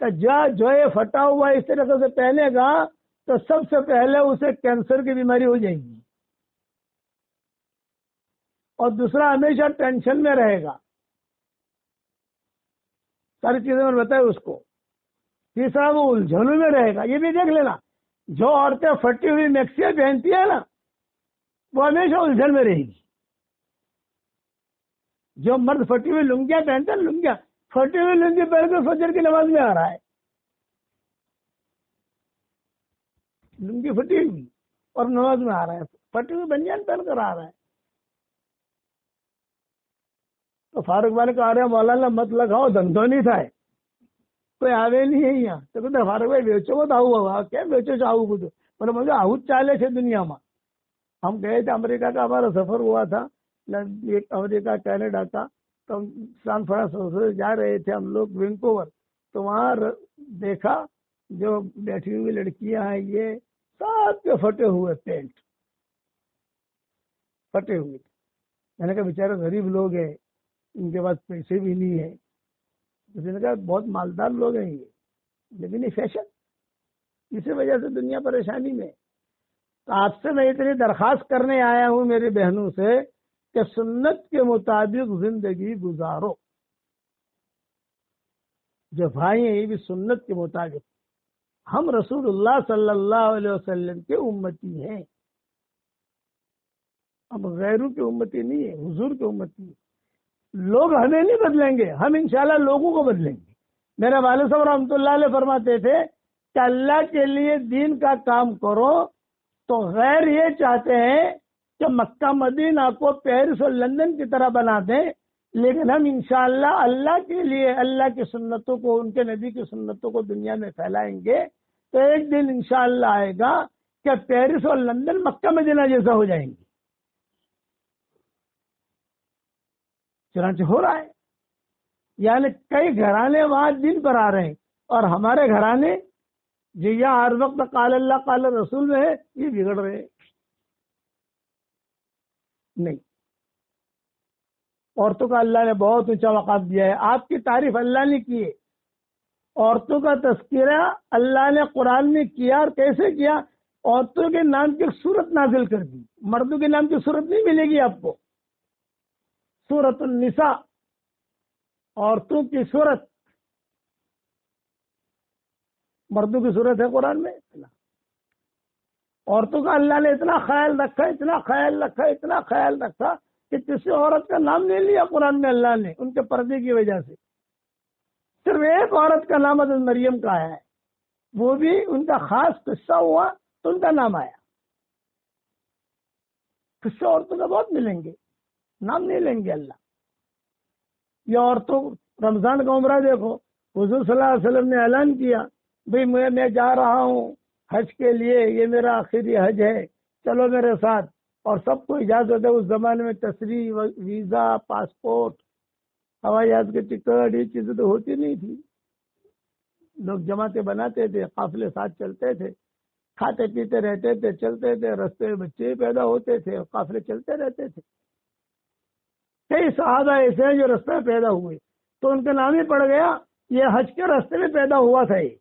کہ جو یہ پھٹا ہوا اس طرح سے پہنے گا تو سب سے پہلے اسے کینسر کی بیماری ہو جائے گی، اور دوسرا ہمیشہ ٹینشن میں رہے گا، ساری چیزیں میں بتائے اس کو، تیسرا وہ الجھنوں میں رہے گا۔ یہ بھی دیکھ لینا، جو عورتیں پھٹی ہوئی میکسیاں پہنتی ہیں نا وہ ہمیشہ الجھن میں رہے گی، جو مرد پھٹی ہوئی لنگیاں پہنتے ہیں، لنگیاں پھٹی ہوئی لنگی پہن کے فجر کی نماز میں آ رہا ہے، لنگی پھٹی ہوئی اور نماز میں آ رہا ہے، پھٹی ہوئی بنیان پہن کر آ رہا ہے۔ تو فاروق بھائی کو آ رہے ہیں مولانا مت لگاؤ دھندو نہیں تھا، کوئی آوے نہیں ہے یہاں، تو کہتے فاروق بھائی بیچو مت آؤ ہوا کیا بیچو چاہو بدھو، بولے مجھے آؤت چالے تھے دنیا میں۔ ہم گئے تھے امریکہ کا ہمارا سفر ہوا تھا، ایک امریکہ کینیڈا کا، تو ہم سان فرانسسکو سے جا رہے تھے ہم لوگ وینکوور، تو وہاں دیکھا جو بیٹھی ہوئی لڑکیاں ہیں یہ سب کے پھٹے ہوئے پینٹ، پھٹے ہوئے، میں نے کہا بیچارے غریب لوگ ہیں ان کے پاس پیسے بھی نہیں ہے، کسی نے کہا بہت مالدار لوگ ہیں یہ، لیکن یہ فیشن، اسی وجہ سے دنیا پریشانی میں۔ تو آپ سے میں اتنی درخواست کرنے آیا ہوں میری بہنوں سے کہ سنت کے مطابق زندگی گزارو، جو بھائی ہیں یہ بھی سنت کے مطابق، ہم رسول اللہ صلی اللہ علیہ وسلم کے امتی ہیں، اب غیروں کے امتی نہیں ہے، حضور کے امتی ہیں۔ لوگ ہمیں نہیں بدلیں گے، ہم انشاءاللہ لوگوں کو بدلیں گے۔ میرے والد صاحب رحمۃ اللہ علیہ فرماتے تھے کہ اللہ کے لیے دین کا کام کرو تو غیر یہ چاہتے ہیں کہ مکہ مدینہ کو پیرس اور لندن کی طرح بنا دیں، لیکن ہم انشاءاللہ اللہ کے لیے اللہ کی سنتوں کو، ان کے نبی کی سنتوں کو دنیا میں پھیلائیں گے، تو ایک دن انشاءاللہ آئے گا کہ پیرس اور لندن مکہ مدینہ جیسا ہو جائیں گے۔ چنانچہ ہو رہا ہے، یعنی کئی گھرانے وہاں دن پر آ رہے ہیں اور ہمارے گھرانے جو یہاں ہر وقت قال اللہ قال رسول میں ہے یہ بگڑ رہے ہیں. نہیں، عورتوں کا اللہ نے بہت اونچا مقام دیا ہے. آپ کی تعریف اللہ نے کی ہے. عورتوں کا تذکرہ اللہ نے قرآن میں کیا. اور کیسے کیا؟ عورتوں کے نام کی صورت نازل کر دی. مردوں کے نام کی صورت نہیں ملے گی آپ کو. سورۃ النساء عورتوں کی صورت، مردوں کی صورت ہے قرآن میں. عورتوں کا اللہ نے اتنا خیال رکھا، اتنا خیال رکھا، اتنا خیال رکھا کہ کسی عورت کا نام نہیں لیا قرآن میں اللہ نے ان کے پردے کی وجہ سے. صرف ایک عورت کا نام حضرت مریم کا آیا ہے، وہ بھی ان کا خاص قصہ ہوا تو ان کا نام آیا. قصے عورتوں کا بہت ملیں گے، نام نہیں لیں گے اللہ. یہ عورتوں رمضان کا عمرہ دیکھو، حضور صلی اللہ علیہ وسلم نے اعلان کیا بھئی میں جا رہا ہوں حج کے لیے، یہ میرا آخری حج ہے، چلو میرے ساتھ. اور سب کو اجازت ہے. اس زمانے میں تشریح، ویزا، پاسپورٹ، ہوائی جہاز کی ٹکٹ، یہ چیزیں تو ہوتی نہیں تھی. لوگ جماعتیں بناتے تھے، قافلے ساتھ چلتے تھے، کھاتے پیتے رہتے تھے، چلتے تھے، رستے میں بچے پیدا ہوتے تھے اور قافلے چلتے رہتے تھے. کئی صحابہ ایسے ہیں جو رستے میں پیدا ہوئے تو ان کا نام ہی پڑ گیا. یہ حج کے راستے میں پیدا ہوا تھا، یہ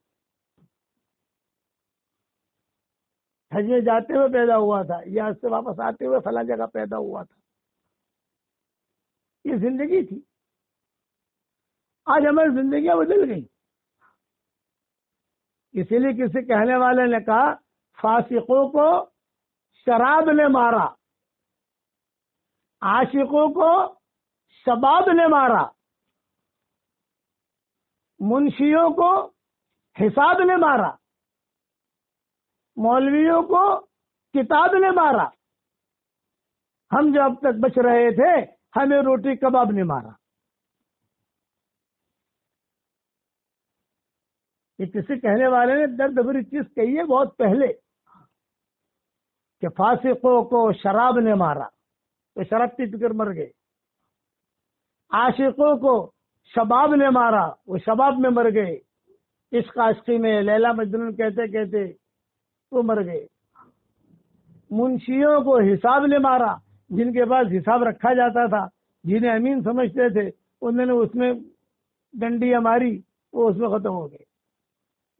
حج میں جاتے ہوئے پیدا ہوا تھا، یہ حج سے واپس آتے ہوئے فلاں جگہ پیدا ہوا تھا. یہ زندگی تھی. آج ہماری زندگیاں بدل گئی. اسی لیے کسی کہنے والے نے کہا فاسقوں کو شراب نے مارا، عاشقوں کو شباب نے مارا، منشیوں کو حساب نے مارا، مولویوں کو کتاب نے مارا. ہم جو اب تک بچ رہے تھے ہمیں روٹی کباب نے مارا. یہ کسی کہنے والے نے درد بھری چیز کہی ہے بہت پہلے کہ فاسقوں کو شراب نے مارا، تو شراب پی کر مر گئے. عاشقوں کو شباب نے مارا، وہ شباب میں مر گئے. عشق عاشقی میں لیلا مجنون کہتے کہتے وہ مر گئے. منشیوں کو حساب نے مارا، جن کے پاس حساب رکھا جاتا تھا، جنہیں امین سمجھتے تھے، انہوں نے اس میں ڈنڈیاں ماری، وہ اس میں ختم ہو گئے.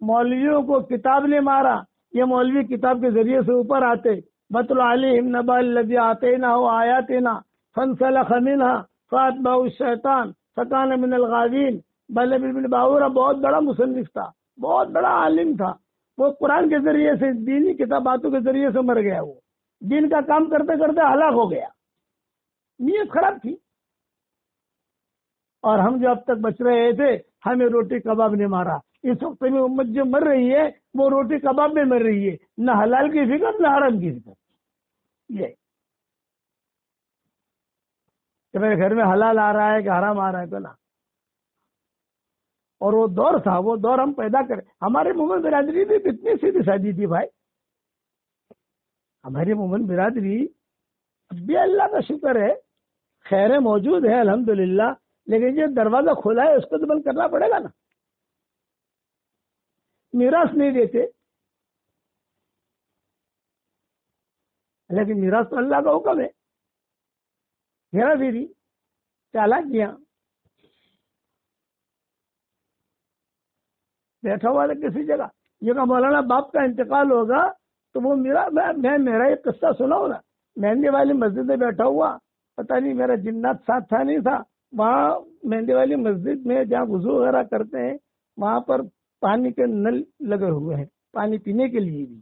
مولویوں کو کتاب نے مارا، یہ مولوی کتاب کے ذریعے سے اوپر آتے. بطل علیہم نبأ الذی آتیناہ آیاتنا فانسلخ منہا فاتبعہ الشیطان فکان من الغاوین. بلے بن باورہ بہت بڑا مصنف تھا، بہت بڑا عالم تھا. وہ قرآن کے ذریعے سے، دینی کتاباتوں کے ذریعے سے مر گیا. وہ دین کا کام کرتے کرتے ہلاک ہو گیا. نیت خراب تھی. اور ہم جو اب تک بچ رہے تھے ہمیں روٹی کباب نے مارا. اس وقت میں امت جو مر رہی ہے وہ روٹی کباب میں مر رہی ہے، نہ حلال کی فکر نہ حرام کی فکر. یہ کہ میرے گھر میں حلال آ رہا ہے کہ حرام آ رہا ہے تو نہ. اور وہ دور تھا، وہ دور ہم پیدا کرے. ہمارے مومن برادری بھی کتنی سیدھی سادی تھی بھائی. ہماری مومن برادری اب بھی اللہ کا شکر ہے خیر موجود ہے الحمدللہ، لیکن جو دروازہ کھلا ہے اس کو تو بند کرنا پڑے گا نا. میراث نہیں دیتے، لیکن میراث تو اللہ کا حکم ہے. ہیرا پھیری، چالاکیاں، بیٹھا ہوا تھا کسی جگہ، یہ کہ مولانا باپ کا انتقال ہوگا تو وہ میرا ایک قصہ سناؤ نا. مہندی والی مسجد میں بیٹھا ہوا، پتہ نہیں میرا جنات ساتھ تھا نہیں تھا. وہاں مہندی والی مسجد میں جہاں وضو وغیرہ کرتے ہیں وہاں پر پانی کے نل لگے ہوئے ہیں پانی پینے کے لیے بھی.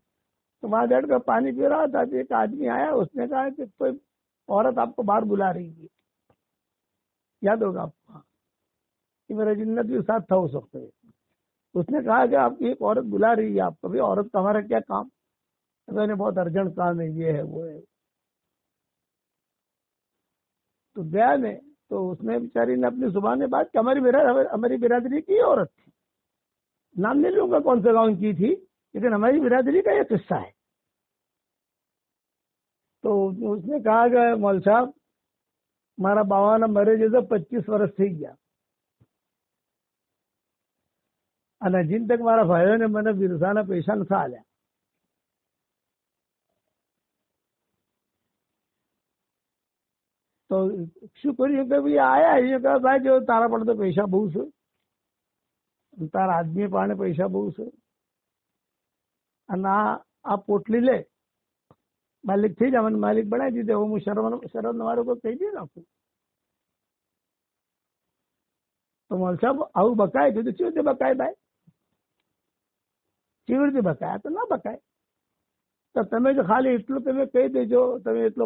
تو وہاں بیٹھ کر پانی پی رہا تھا. ایک آدمی آیا، اس نے کہا کہ کوئی عورت آپ کو باہر بلا رہی ہے. یاد ہوگا آپ کو کہ میرا جنت بھی ساتھ تھا اس وقت. اس نے کہا کہ آپ کی ایک عورت بلا رہی ہے آپ کو. بھی عورت کا ہمارا کیا کام؟ میں نے بہت ارجنٹ کام ہے، یہ ہے وہ ہے. تو گیا میں، تو اس نے بیچاری نے اپنی زبان میں بات کہ ہماری برادری کی عورت تھی. نام نہیں لوں گا کون سے گاؤں کی تھی، لیکن ہماری برادری کا یہ قصہ ہے. تو اس نے کہا کہ مول صاحب ہمارا باوانا مرے جیسے 25 برس تھی گیا. અને જીન તક મારા ભાઈઓને મને બિરસાના પૈસા નથી આલ્યા. તો શું કર્યું કે ભાઈ આયા એ કહે ભાઈ જો તારા પણ તો પૈસા બહુ છે, તારા આદમી પાસે પૈસા બહુ છે, અને આ પોટલી લે, માલિક થઈ જા, મને માલિક બનાવી દીધે. હું શરમ મારું કોઈ કહી દે નાખું. તો મોલ સાહેબ આવું બકાય કીધું. કેવી રીતે બકાય ભાઈ? કેવી રીતે બકાય? તો ના બકાય. તો તમે જો ખાલી એટલું તમે કહી દેજો, તમે એટલો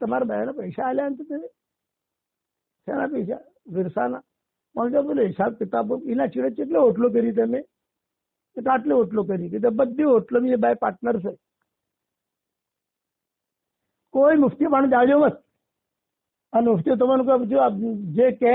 તમારા બહેને પૈસા આલ્યા ને તમે શેના પૈસા? વિરસાના. મોલ સાહેબ બોલે હિસાબ કિતાબ એના ચીડે કેટલો ઓટલો કરી તમે? તો આટલો ઓટલો કરી કે બધી ઓટલો એ બાય પાર્ટનર છે. કોઈ મુફ્તી પણ જાજો મત. અને મુફ્તી તમને કહે જો જે કહે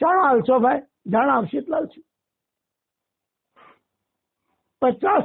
ચાણ આલશો ભાઈ? જાણ આપશે એટલા છું. 50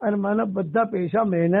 અને મને બધા પૈસા મહિને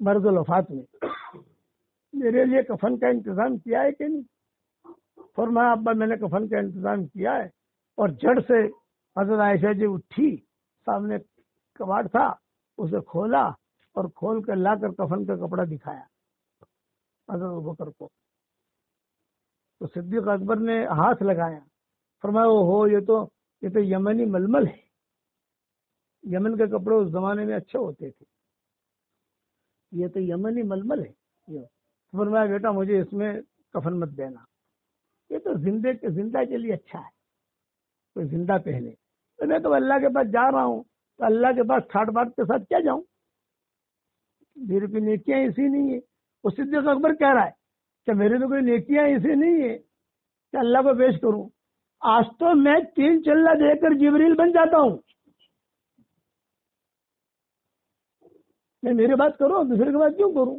مرض الوفات میں میرے لیے کفن کا انتظام کیا ہے کہ نہیں؟ فرمایا ابا میں نے کفن کا انتظام کیا ہے. اور جڑ سے حضرت عائشہ جی اٹھی, سامنے کباڑ تھا اسے کھولا اور کھول کر لا کر کفن کا کپڑا دکھایا حضرت ابوبکر کو. تو صدیق اکبر نے ہاتھ لگایا, فرمایا او ہو یہ تو یمنی ململ ہے. یمن کے کپڑے اس زمانے میں اچھے ہوتے تھے, یہ تو یمنی ململ ہے. فرمایا بیٹا مجھے اس میں کفن مت دینا, یہ تو زندہ کے لیے اچھا ہے, کوئی زندہ پہنے. تو میں تو اللہ کے پاس جا رہا ہوں, تو اللہ کے پاس ٹھاٹ باٹ کے ساتھ کیا جاؤں, میرے پہ نیکیاں ایسی نہیں ہے. وہ صدیق اکبر کہہ رہا ہے کہ میرے تو کوئی نیکیاں ایسی نہیں ہے کہ اللہ کو پیش کروں. آج تو میں 3 چلہ دے کر جبریل بن جاتا ہوں. میں میری بات کروں, دوسرے کی بات کیوں کروں؟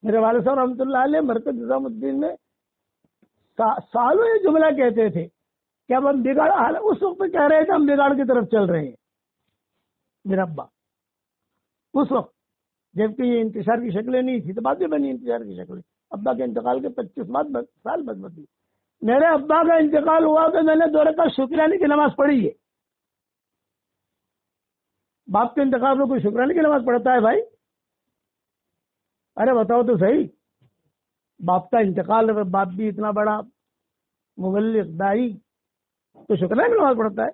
میرے والد صاحب رحمۃ اللہ علیہ مرکز نظام الدین میں سالوں یہ جملہ کہتے تھے کہ اب ہم بگاڑ, اس وقت کہہ رہے تھے ہم بگاڑ کی طرف چل رہے ہیں. میرا ابا اس وقت, جبکہ یہ انتشار کی شکلیں نہیں تھی, تو بعد میں بنی انتشار کی شکلیں. ابا کے انتقال کے 25 سال بعد بدلی. میرے ابا کا انتقال ہوا تو میں نے 2 رکعت شکرانے کی نماز پڑھی ہے. باپ کے انتقال میں کوئی شکرانے کی نماز پڑھتا ہے بھائی؟ ارے بتاؤ تو صحیح. باپ کا انتقال, باپ بھی اتنا بڑا مبلغ دائی, تو شکرانے کی نماز پڑھتا ہے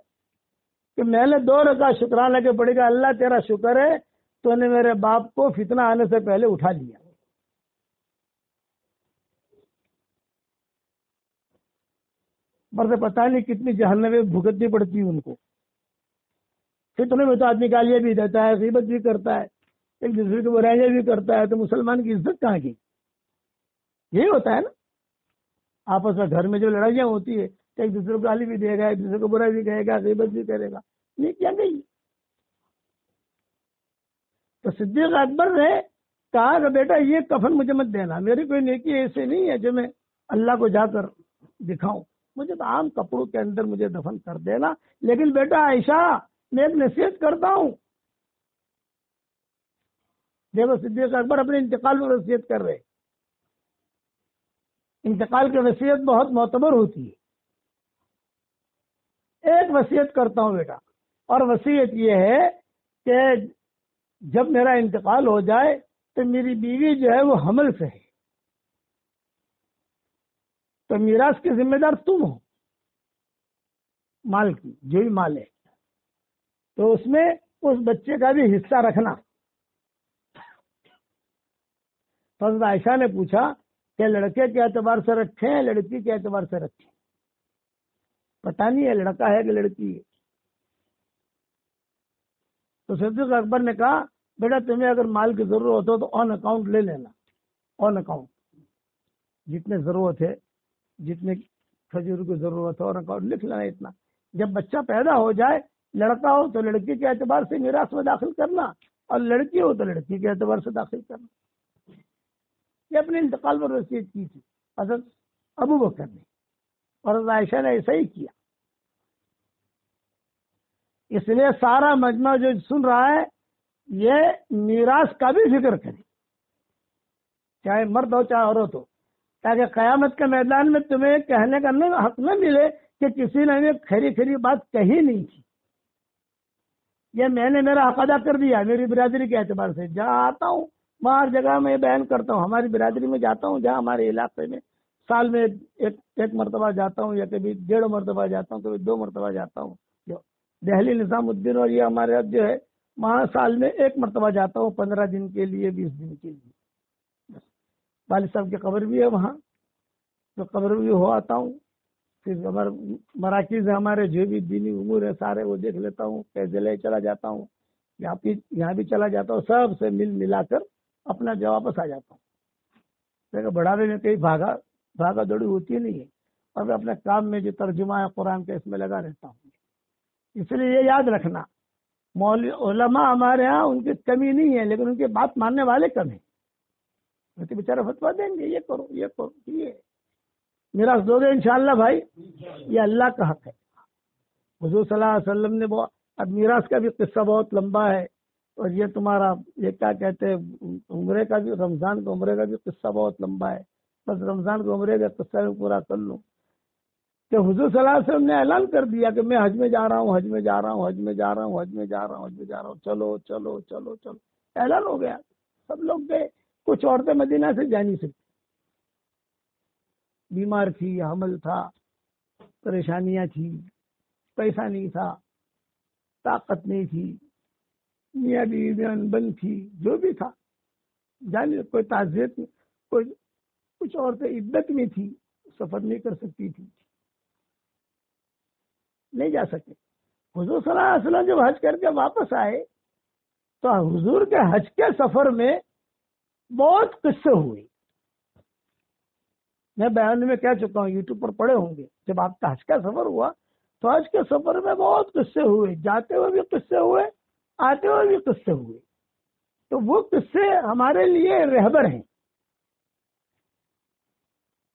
کہ میں نے 2 رکعت شکرانے کے پڑھی گا. اللہ تیرا شکر ہے تو نے میرے باپ کو فتنہ آنے سے پہلے اٹھا لیا. پر پتہ نہیں کتنی جہنمیں بھگتنی پڑتی ان کو. فتنے میں تو آدمی گالیاں بھی دیتا ہے, غیبت بھی کرتا ہے, ایک دوسرے کی برائیاں بھی کرتا ہے, تو مسلمان کی عزت کہاں کی؟ یہی ہوتا ہے نا. آپس میں گھر میں جو لڑائیاں ہوتی ہے تو ایک دوسرے کو گالی بھی دے گا, ایک دوسرے کو برائی بھی کہے گا, غیبت بھی کرے گا. یہ کیا نہیں. تو صدیق اکبر نے کہا کہ بیٹا یہ کفن مجھے مت دینا, میری کوئی نیکی ایسے نہیں ہے جو میں اللہ کو جا کر دکھاؤں, مجھے تو عام کپڑوں کے اندر مجھے دفن کر دینا. لیکن بیٹا عائشہ میں ایک نصیحت کرتا ہوں. دیکھو صدیق اکبر اپنے انتقال میں وصیت کر رہے. انتقال کی وصیت بہت معتبر ہوتی ہے. ایک وصیت کرتا ہوں بیٹا, اور وصیت یہ ہے کہ جب میرا انتقال ہو جائے تو میری بیوی جو ہے وہ حمل سے ہے, تو میراث کے ذمہ دار تم ہو, مال کی جو بھی مال ہے, تو اس میں اس بچے کا بھی حصہ رکھنا. حضرت عائشہ نے پوچھا کہ لڑکے کے اعتبار سے رکھیں لڑکی کے اعتبار سے رکھیں؟ پتہ نہیں ہے لڑکا ہے کہ لڑکی ہے. تو صدیق اکبر نے کہا بیٹا تمہیں اگر مال کی ضرورت ہو تو آن اکاؤنٹ لے لینا, آن اکاؤنٹ جتنے ضرورت ہے, جتنے کھجور کی ضرورت ہے آن اکاؤنٹ لکھ لینا اتنا. جب بچہ پیدا ہو جائے, لڑکا ہو تو لڑکی کے اعتبار سے میراث میں داخل کرنا, اور لڑکی ہو تو لڑکی کے اعتبار سے داخل کرنا. یہ اپنے انتقال پر وصیت کی تھی حضرت ابوبکر نے, اور حضرت عائشہ نے ایسا ہی کیا. اس لیے سارا مجمع جو سن رہا ہے یہ میراث کا بھی فکر کرے, چاہے مرد ہو چاہے عورت ہو, تاکہ قیامت کے میدان میں تمہیں کہنے کا حق نہ ملے کہ کسی نے ہمیں کھری کھری بات کہی نہیں تھی. یہ میں نے میرا حق ادا کر دیا میری برادری کے اعتبار سے. جہاں آتا ہوں وہاں ہر جگہ میں بیان کرتا ہوں, ہماری برادری میں جاتا ہوں, جہاں ہمارے علاقے میں سال میں ایک مرتبہ جاتا ہوں, یا کبھی 1.5 مرتبہ جاتا ہوں, کبھی 2 مرتبہ جاتا ہوں. جو دہلی نظام الدین اور یہ ہمارے اب جو ہے وہاں سال میں 1 مرتبہ جاتا ہوں, 15 دن کے لیے, 20 دن کے لیے. والد صاحب کی قبر بھی ہے وہاں, تو قبر بھی ہو آتا ہوں. پھر ہمارے مراکز ہمارے جو بھی دینی امور ہے سارے وہ دیکھ لیتا ہوں. ضلع چلا جاتا ہوں, یہاں بھی چلا جاتا ہوں, سب سے ملا کر اپنا جو واپس آ جاتا ہوں. لیکن بڑھاپے میں کہیں بھاگا دوڑی ہوتی نہیں ہے, اور میں اپنے کام میں جو ترجمہ ہے قرآن کا اس میں لگا رہتا ہوں. اس لیے یہ یاد رکھنا, علماء ہمارے ہاں ان کی کمی نہیں ہے, لیکن ان کی بات ماننے والے کم ہیں. تو بیچارہ فتوا دیں گے یہ کرو یہ کرو, یہ میراث دو گے انشاءاللہ بھائی, یہ اللہ کا حق ہے. حضور صلی اللہ علیہ وسلم نے اب میراث کا بھی قصہ بہت لمبا ہے, اور یہ تمہارا یہ کیا کہتے ہیں عمرے کا بھی، رمضان کا عمرے کا بھی قصہ بہت لمبا ہے، بس رمضان کا عمرے کا قصہ میں پورا کر لوں کہ حضور صلی اللہ علیہ وسلم نے اعلان کر دیا کہ میں حج میں جا رہا ہوں، حج میں جا رہا ہوں، حج میں جا رہا ہوں، حج میں جا رہا ہوں، حج میں جا رہا ہوں، چلو چلو چلو چلو، اعلان ہو گیا، سب لوگ گئے۔ کچھ عورتیں مدینہ سے جا نہیں سکتی، بیمار تھی، حمل تھا، پریشانیاں تھی، پیسہ نہیں تھا، طاقت نہیں تھی، میاں بیوی میں انبن تھی، جو بھی تھا جانے، کوئی تعزیت نہیں، کوئی کچھ عورتیں عدت میں تھی، سفر نہیں کر سکتی تھی، نہیں جا سکے۔ حضور صلی اللہ علیہ وسلم جب حج کر کے واپس آئے تو حضور کے حج کے سفر میں بہت قصے ہوئے، میں بیان میں کہہ چکا ہوں، یوٹیوب پر پڑے ہوں گے۔ جب آپ کا حج کا سفر ہوا تو حج کے سفر میں بہت قصے ہوئے، جاتے ہوئے بھی قصے ہوئے، آتے ہوئے بھی قصے ہوئے۔ تو وہ قصے ہمارے لیے رہبر ہیں،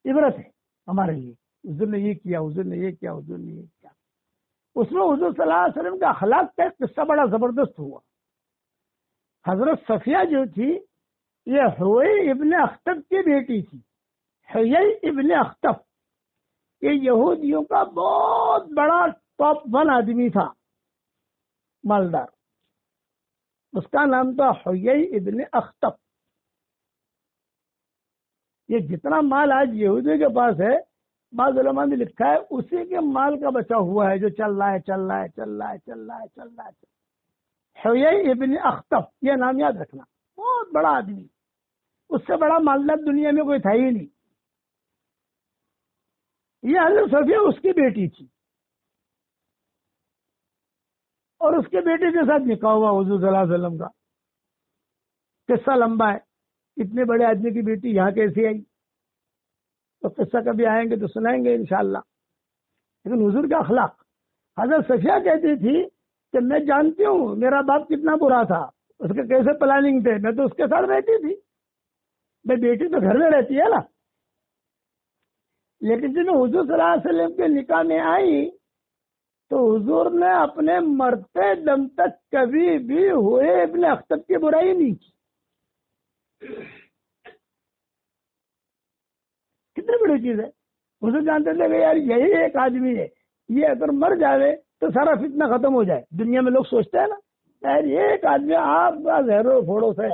عبرت ہے ہمارے لیے، حضور نے یہ کیا، حضور نے یہ کیا، حضور نے یہ کیا۔ اس میں حضور صلی اللہ علیہ وسلم کا اخلاق کا ایک قصہ بڑا زبردست ہوا۔ حضرت صفیہ جو تھی یہ حوی ابن اخطب کی بیٹی تھی، حوی ابن اخطب، یہ یہودیوں کا بہت بڑا ٹاپ 1 آدمی تھا، مالدار، اس کا نام تھا حوی ابن اخطب۔ یہ جتنا مال آج یہودی کے پاس ہے، بعض علماء نے لکھا ہے اسی کے مال کا بچا ہوا ہے جو چل رہا ہے چل رہا ہے چل رہا ہے چل رہا ہے چل رہا ہے۔ حوی ابن اخطب یہ نام یاد رکھنا، بہت بڑا آدمی، اس سے بڑا مالدار دنیا میں کوئی تھا ہی نہیں۔ یہ حضرت صفیہ اس کی بیٹی تھی، اور اس کے بیٹے کے ساتھ نکاح ہوا حضور صلی اللہ علیہ وسلم کا۔ قصہ لمبا ہے، اتنے بڑے آدمی کی بیٹی یہاں کیسے آئی، تو قصہ کبھی آئیں گے تو سنائیں گے انشاءاللہ۔ لیکن حضور کا اخلاق، حضرت صفیہ کہتی تھی کہ میں جانتی ہوں میرا باپ کتنا برا تھا، اس کے کیسے پلاننگ تھے، میں تو اس کے ساتھ رہتی تھی، میں بیٹی تو گھر میں رہتی ہے نا۔ لیکن جب میں حضور صلی اللہ علیہ وسلم کے نکاح میں آئی تو حضور نے اپنے مرتے دم تک کبھی بھی ہوئے ابن اخطب کی برائی نہیں کی۔ کتنی بڑی چیز ہے، حضور جانتے تھے کہ یار یہی ایک آدمی ہے، یہ اگر مر جاوے تو سارا فتنہ ختم ہو جائے۔ دنیا میں لوگ سوچتے ہیں نا یار یہ ایک آدمی آپ کا زہرو پھوڑو سے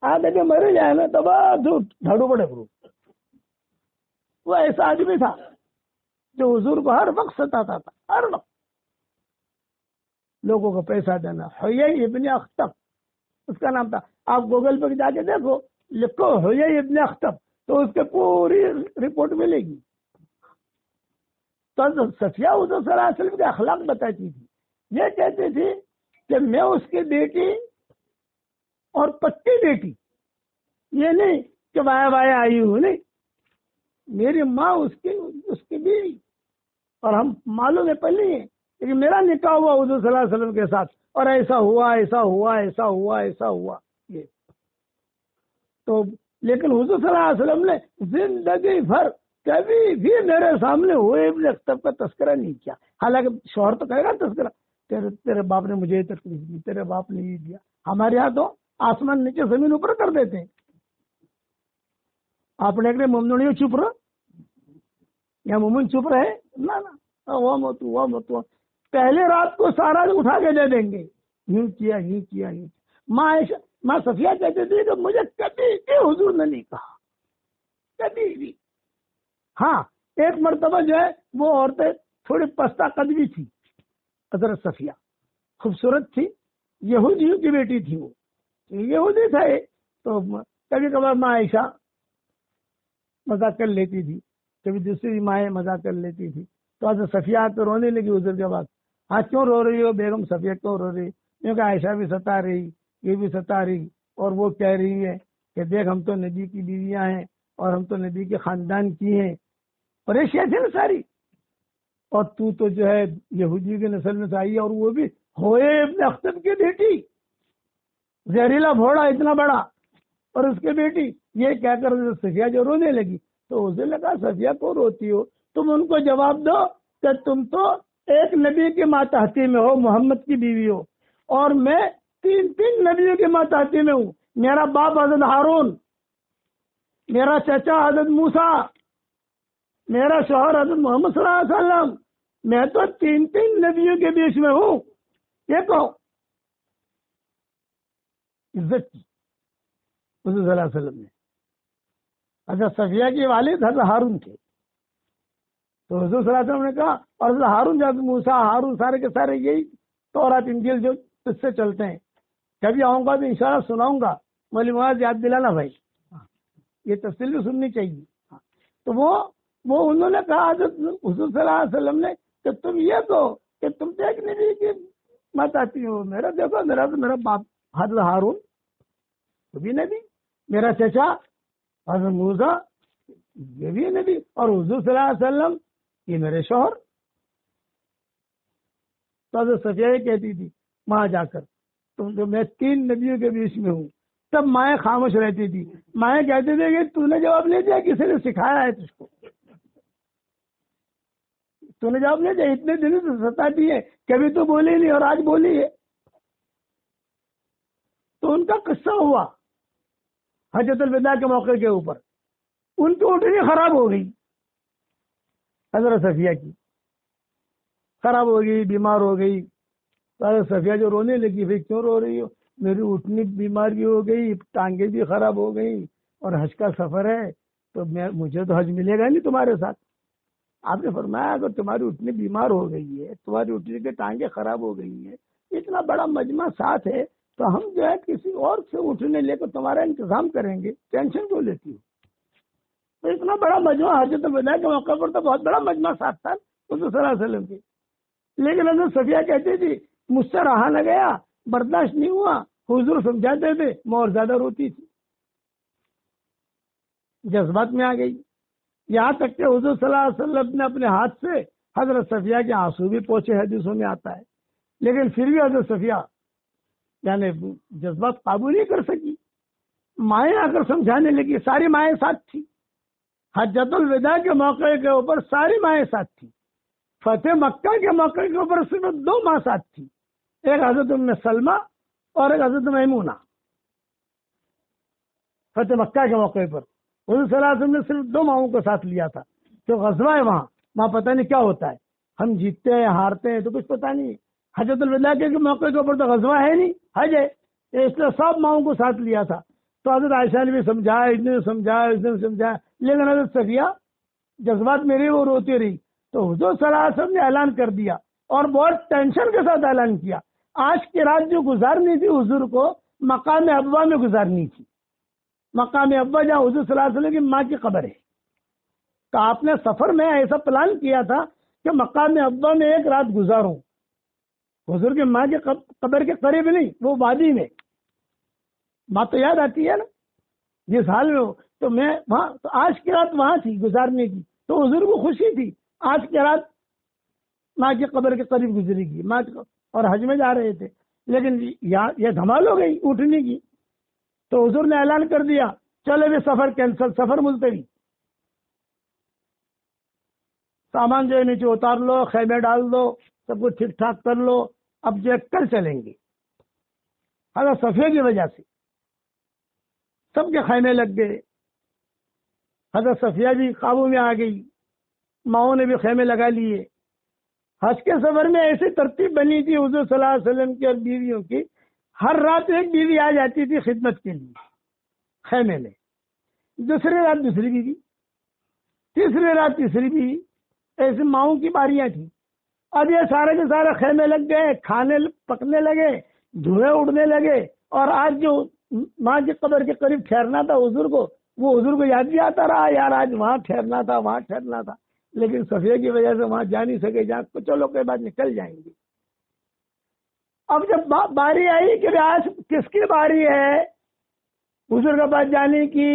آگے جو مر جائے نا تو بس جھاڑو پڑے کرو۔ وہ ایسا آدمی تھا جو حضور کو ہر وقت ستاتا تھا، ہر وقت لوگوں کو پیسہ دینا۔ حوی ابن اخطب اس کا نام تھا، آپ گوگل پہ جا کے دیکھو، لکھو حوی ابن اخطب تو اس کے پوری رپورٹ ملے گی۔ تو صفیہ حضور صلی اللہ علیہ وسلم کے اخلاق بتاتی تھی، یہ کہتی تھی کہ میں اس کی بیٹی اور پکی بیٹی، یہ نہیں کہ وایا وایا آئی ہوں، نہیں، میری ماں اس کی بیوی، اور ہم معلوم ہے پہلے ہی ہے لیکن میرا نکاح ہوا حضور صلی اللہ علیہ وسلم کے ساتھ، اور ایسا ہوا ایسا ہوا ایسا ہوا ایسا ہوا یہ تو۔ لیکن حضور صلی اللہ علیہ وسلم نے زندگی بھر کبھی بھی میرے سامنے ہوئے ابن اخطب کا تذکرہ نہیں کیا۔ حالانکہ شوہر تو کہے گا تذکرہ، تیرے باپ نے مجھے یہ تکلیف دی، تیرے باپ نے یہ دیا۔ ہمارے یہاں تو آسمان نیچے زمین اوپر کر دیتے ہیں، آپ نے ممنوع چپ رہو یا مومن چپ رہے نا، وہ مت پہلے رات کو سارا اٹھا کے دے دیں گے، یوں کیا یوں کیا یوں۔ ماں صفیہ کہتی تھی کہ مجھے کبھی بھی حضور نے نہیں کہا، کبھی بھی۔ ہاں ایک مرتبہ جو ہے وہ عورتیں تھوڑی پستہ قدمی تھی، حضرت صفیہ خوبصورت تھی، یہودیوں کی بیٹی تھی، وہ یہودی تھے، تو کبھی کبھار ماں عائشہ مزاق کر لیتی تھی، کبھی دوسری مائیں مزاق کر لیتی تھی، تو حضرت صفیہ آ کے رونے لگی حضور کے بعد، ہاں کیوں رو رہی ہو بیگم صفیہ، کیوں رو رہی؟ کیونکہ عائشہ بھی ستا رہی، یہ بھی ستا رہی، اور وہ کہہ رہی ہے کہ دیکھ ہم تو نبی کی بیویاں ہیں اور ہم تو نبی کے خاندان کی ہیں، اور ایشیا تھی نا ساری، اور تو جو ہے یہودی کے نسل میں سے آئی ہے، اور وہ بھی ہوئے ابن اخطب کی بیٹی، زہریلا گھوڑا اتنا بڑا، اور اس کی بیٹی، یہ کہہ کر صفیہ جو رونے لگی تو اسے لگا صفیہ کو روتی ہو؟ تم ان کو جواب دو کہ تم تو ایک نبی کے ماتحتی میں ہو، محمد کی بیوی ہو، اور میں تین نبیوں کے ماتحتی میں ہوں. میرا باپ حضرت ہارون، میرا چچا حضرت موسیٰ، میرا شوہر حضرت محمد صلی اللہ علیہ وسلم. میں تو تین نبیوں کے بیچ میں ہوں. یہ کہو عزت کی حضور صلی اللہ علیہ وسلم نے. حضرت صفیہ کے والد حضرت ہارون تھے، تو حضور صلی اللہ علیہ وسلم نے کہا، اور حضرت ہارون جو حضرت موسیٰ ہارون سارے کے سارے یہی تورات انجیل جو اس سے چلتے ہیں. کبھی آؤں گا تو انشاءاللہ سناؤں گا. مولوی معاذ یاد دلانا بھائی، یہ تفصیل بھی سننی چاہیے. تو وہ انہوں نے کہا حضرت حضور صلی اللہ علیہ وسلم نے کہ تم یہ کہو کہ تم تو ایک نبی کی مت آتی ہو. میرا دیکھو، میرا باپ حضرت ہارون وہ بھی نبی، میرا چچا حضرت موسیٰ یہ بھی نبی، اور حضور صلی اللہ علیہ وسلم یہ میرے شوہر. تو حضرت صفیہ یہ کہتی تھی وہاں جا کر تو میں تین نبیوں کے بیچ میں ہوں. تب مائیں خاموش رہتی تھی. مائیں کہتے تھے کہ تو نے جواب نہیں دیا، کسی نے سکھایا ہے تجھ کو؟ تو نے جواب نہیں دیا، اتنے دن سے ستاتی ہے، کبھی تو بولی نہیں اور آج بولی ہے. تو ان کا قصہ ہوا حجۃ الوداع کے موقع کے اوپر. ان کی اٹھنی خراب ہو گئی، حضرت صفیہ کی خراب ہو گئی، بیمار ہو گئی. حضرت صفیہ جو رونے لگی، بھائی کیوں رو رہی ہو؟ میری اٹھنی بیماری ہو گئی، ٹانگیں بھی خراب ہو گئی، اور حج کا سفر ہے تو مجھے تو حج ملے گا نہیں تمہارے ساتھ. آپ نے فرمایا اگر تمہاری اٹھنی بیمار ہو گئی ہے، تمہاری اٹھنی کی ٹانگیں خراب ہو گئی ہیں، اتنا بڑا مجمع ساتھ ہے، تو ہم جو ہے کسی اور سے اٹھنے لے کر تمہارا انتظام کریں گے، ٹینشن کیوں لیتی ہو؟ تو اتنا بڑا مجمع حجۃ الوداع کے موقع پر تو بہت بڑا مجمع ساتھ تھا حضور صلی اللہ علیہ وسلم کے. لیکن حضرت صفیہ کہتی تھی مجھ سے رہا نہ گیا، برداشت نہیں ہوا. حضور سمجھاتے تھے، میں اور زیادہ روتی تھی، جذبات میں آ گئی. یہاں تک کہ حضور صلی اللہ علیہ وسلم نے اپنے ہاتھ سے حضرت صفیہ کے آنسو بھی پوچھے، حدیثوں میں آتا ہے. لیکن پھر بھی حضرت صفیہ یعنی جذبات قابو نہیں کر سکی. مائیں آ کر سمجھانے لگی، ساری مائیں ساتھ تھی. حجۃ الوداع کے موقع کے اوپر ساری مائیں ساتھ تھی. فتح مکہ کے موقع کے اوپر صرف 2 ماں ساتھ تھی، ایک حضرت ام سلمہ اور ایک حضرت میمونہ. فتح مکہ کے موقع پر حضور صلی اللہ علیہ وسلم نے صرف 2 ماؤں کو ساتھ لیا تھا. جو غزوہ ہے وہاں پتہ نہیں کیا ہوتا ہے، ہم جیتتے ہیں ہارتے ہیں تو کچھ پتہ نہیں. حجۃ الوداع کے موقع کے اوپر تو غزوہ ہے نہیں، حج ہے، اس لیے سب ماؤں کو ساتھ لیا تھا. تو حضرت عائشہ نے بھی سمجھایا، اس نے سمجھایا، اس نے سمجھایا، لیکن حضرت صفیہ جذبات میں رہی، وہ روتی رہی. تو حضور صلی اللہ علیہ وسلم نے اعلان کر دیا، اور بہت ٹینشن کے ساتھ اعلان کیا. آج کی رات جو گزارنی تھی حضور کو مقام ابوا میں گزارنی تھی. مقام ابوا جہاں حضور صلی اللہ علیہ وسلم کی ماں کی قبر ہے. تو آپ نے سفر میں ایسا پلان کیا تھا کہ مقام ابوا میں ایک رات گزاروں. حضور کی ماں کی قبر کے قریب نہیں، وہ وادی میں. بات تو یاد آتی ہے نا جس حال میں ہو. تو میں وہاں، تو آج کی رات وہاں تھی گزارنے کی. تو حضور کو خوشی تھی آج کی رات ماں کی قبر کے قریب گزری گی، ماں کی، اور حج میں جا رہے تھے. لیکن یہ دھمال ہو گئی اٹھنے کی. تو حضور نے اعلان کر دیا چلے بھی سفر کینسل، سفر ملتوی. سامان جو ہے نیچے اتار لو، خیمے ڈال دو، سب کچھ ٹھیک ٹھاک کر لو، اب جو کل چلیں گے. حضرت صفیہ کی وجہ سے سب کے خیمے لگ گئے. حضرت صفیہ بھی قابو میں آ گئی، ماؤں نے بھی خیمے لگا لیے. حج کے سفر میں ایسی ترتیب بنی تھی حضور صلی اللہ علیہ وسلم کی اور بیویوں کی، ہر رات ایک بیوی آ جاتی تھی خدمت کے لیے خیمے میں، دوسری رات دوسری بیوی، تیسری رات تیسری بیوی. ایسے ماؤں کی باریاں تھیں. اب یہ سارے کے سارے خیمے لگ گئے، کھانے پکنے لگے، دھوئے اڑنے لگے. اور آج جو ماں کی قبر کے قریب ٹھہرنا تھا حضور کو، وہ حضور کو یاد بھی آتا رہا، یار آج وہاں ٹھہرنا تھا، وہاں ٹھہرنا تھا. لیکن صفیہ کی وجہ سے وہاں جا نہیں سکے. جا کو چلو کوئی بات نکل جائیں گے. اب جب باری آئی کہ آج کس کی باری ہے حضور کے پاس جانے کی،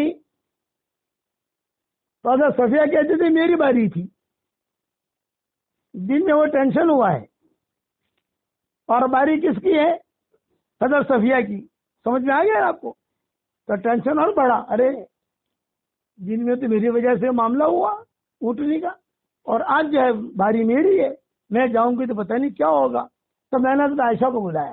تو حضرت صفیہ کہتی تھی میری باری تھی. دن میں وہ ٹینشن ہوا ہے، اور باری کس کی ہے؟ حضرت صفیہ کی. سمجھ میں آ گیا آپ کو؟ تو ٹینشن اور بڑھا. ارے دن میں تو میری وجہ سے معاملہ ہوا اٹھنے کا، اور آج جو ہے باری میری ہے، میں جاؤں گی تو پتہ نہیں کیا ہوگا. تو میں نے حضرت عائشہ کو بلایا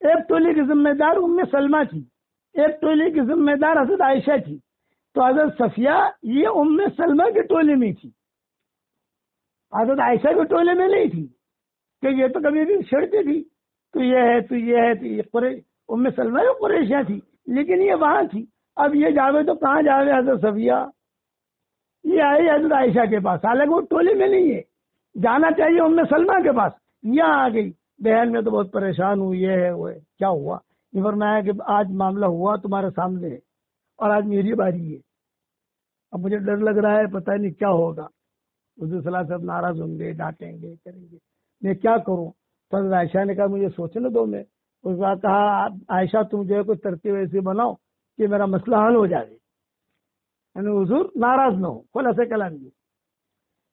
ایک ٹولی کی ذمہ دار ام سلمہ تھی, ایک ٹولی کی ذمہ دار حضرت عائشہ تھی. تو حضرت صفیہ یہ ام سلمہ کے ٹولے میں تھی, حضرت عائشہ کے ٹولے میں نہیں تھی, کہ یہ تو کبھی بھی چھڑتی تھی تو یہ ہے تو یہ ہے تو یہ ام سلمہ جو قریشیاں تھی, لیکن یہ وہاں تھی. اب یہ جاوے تو کہاں جاوے حضرت صفیہ, یہ آئی حضرت عائشہ کے پاس, حالانکہ وہ ٹولے میں نہیں ہے, جانا چاہیے ام سلمہ کے پاس. یہاں آ گئی, بہن میں تو بہت پریشان ہوں, یہ ہے وہ ہے. کیا ہوا؟ یہ فرمایا کہ آج معاملہ ہوا تمہارے سامنے ہے اور آج میری باری ہے, اب مجھے ڈر لگ رہا ہے, پتہ نہیں کیا ہوگا, حضور صلی اللہ علیہ وسلم ناراض ہوں گے, ڈانٹیں گے, کریں گے, میں کیا کروں؟ تو حضرت عائشہ نے کہا مجھے سوچنے دو. میں اس بات کہا عائشہ تم جو ہے کوئی ترتیب ایسی بناؤ کہ میرا مسئلہ حل ہو جائے, یعنی حضور ناراض نہ ہو, خلاصہ کلام یہ.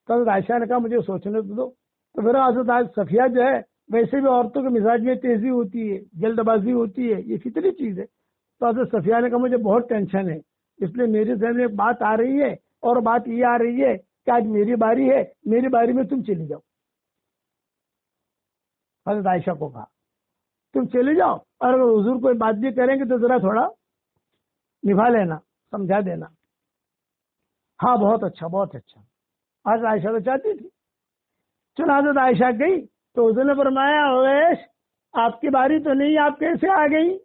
تو حضرت عائشہ نے کہا مجھے سوچنے دو. تو پھر حضرت صفیہ جو ہے ویسے بھی عورتوں کے مزاج میں تیزی ہوتی ہے, جلد بازی ہوتی ہے, یہ فطری چیز ہے. تو حضرت صفیہ نے کہا مجھے بہت ٹینشن ہے, اس لیے میرے ذہن میں ایک بات آ رہی ہے, اور بات یہ آ رہی ہے کہ آج میری باری ہے, میری باری میں تم چلی جاؤ. حضرت عائشہ کو کہا تم چلے جاؤ, اور اگر حضور کوئی بات بھی کریں گے تو ذرا تھوڑا نبھا لینا, سمجھا دینا. ہاں بہت اچھا بہت اچھا. حضرت عائشہ تو چاہتی تھی. چن حضرت عائشہ گئی تو حضور نے فرمایا اویس آپ کی باری تو نہیں, آپ کیسے آ گئی؟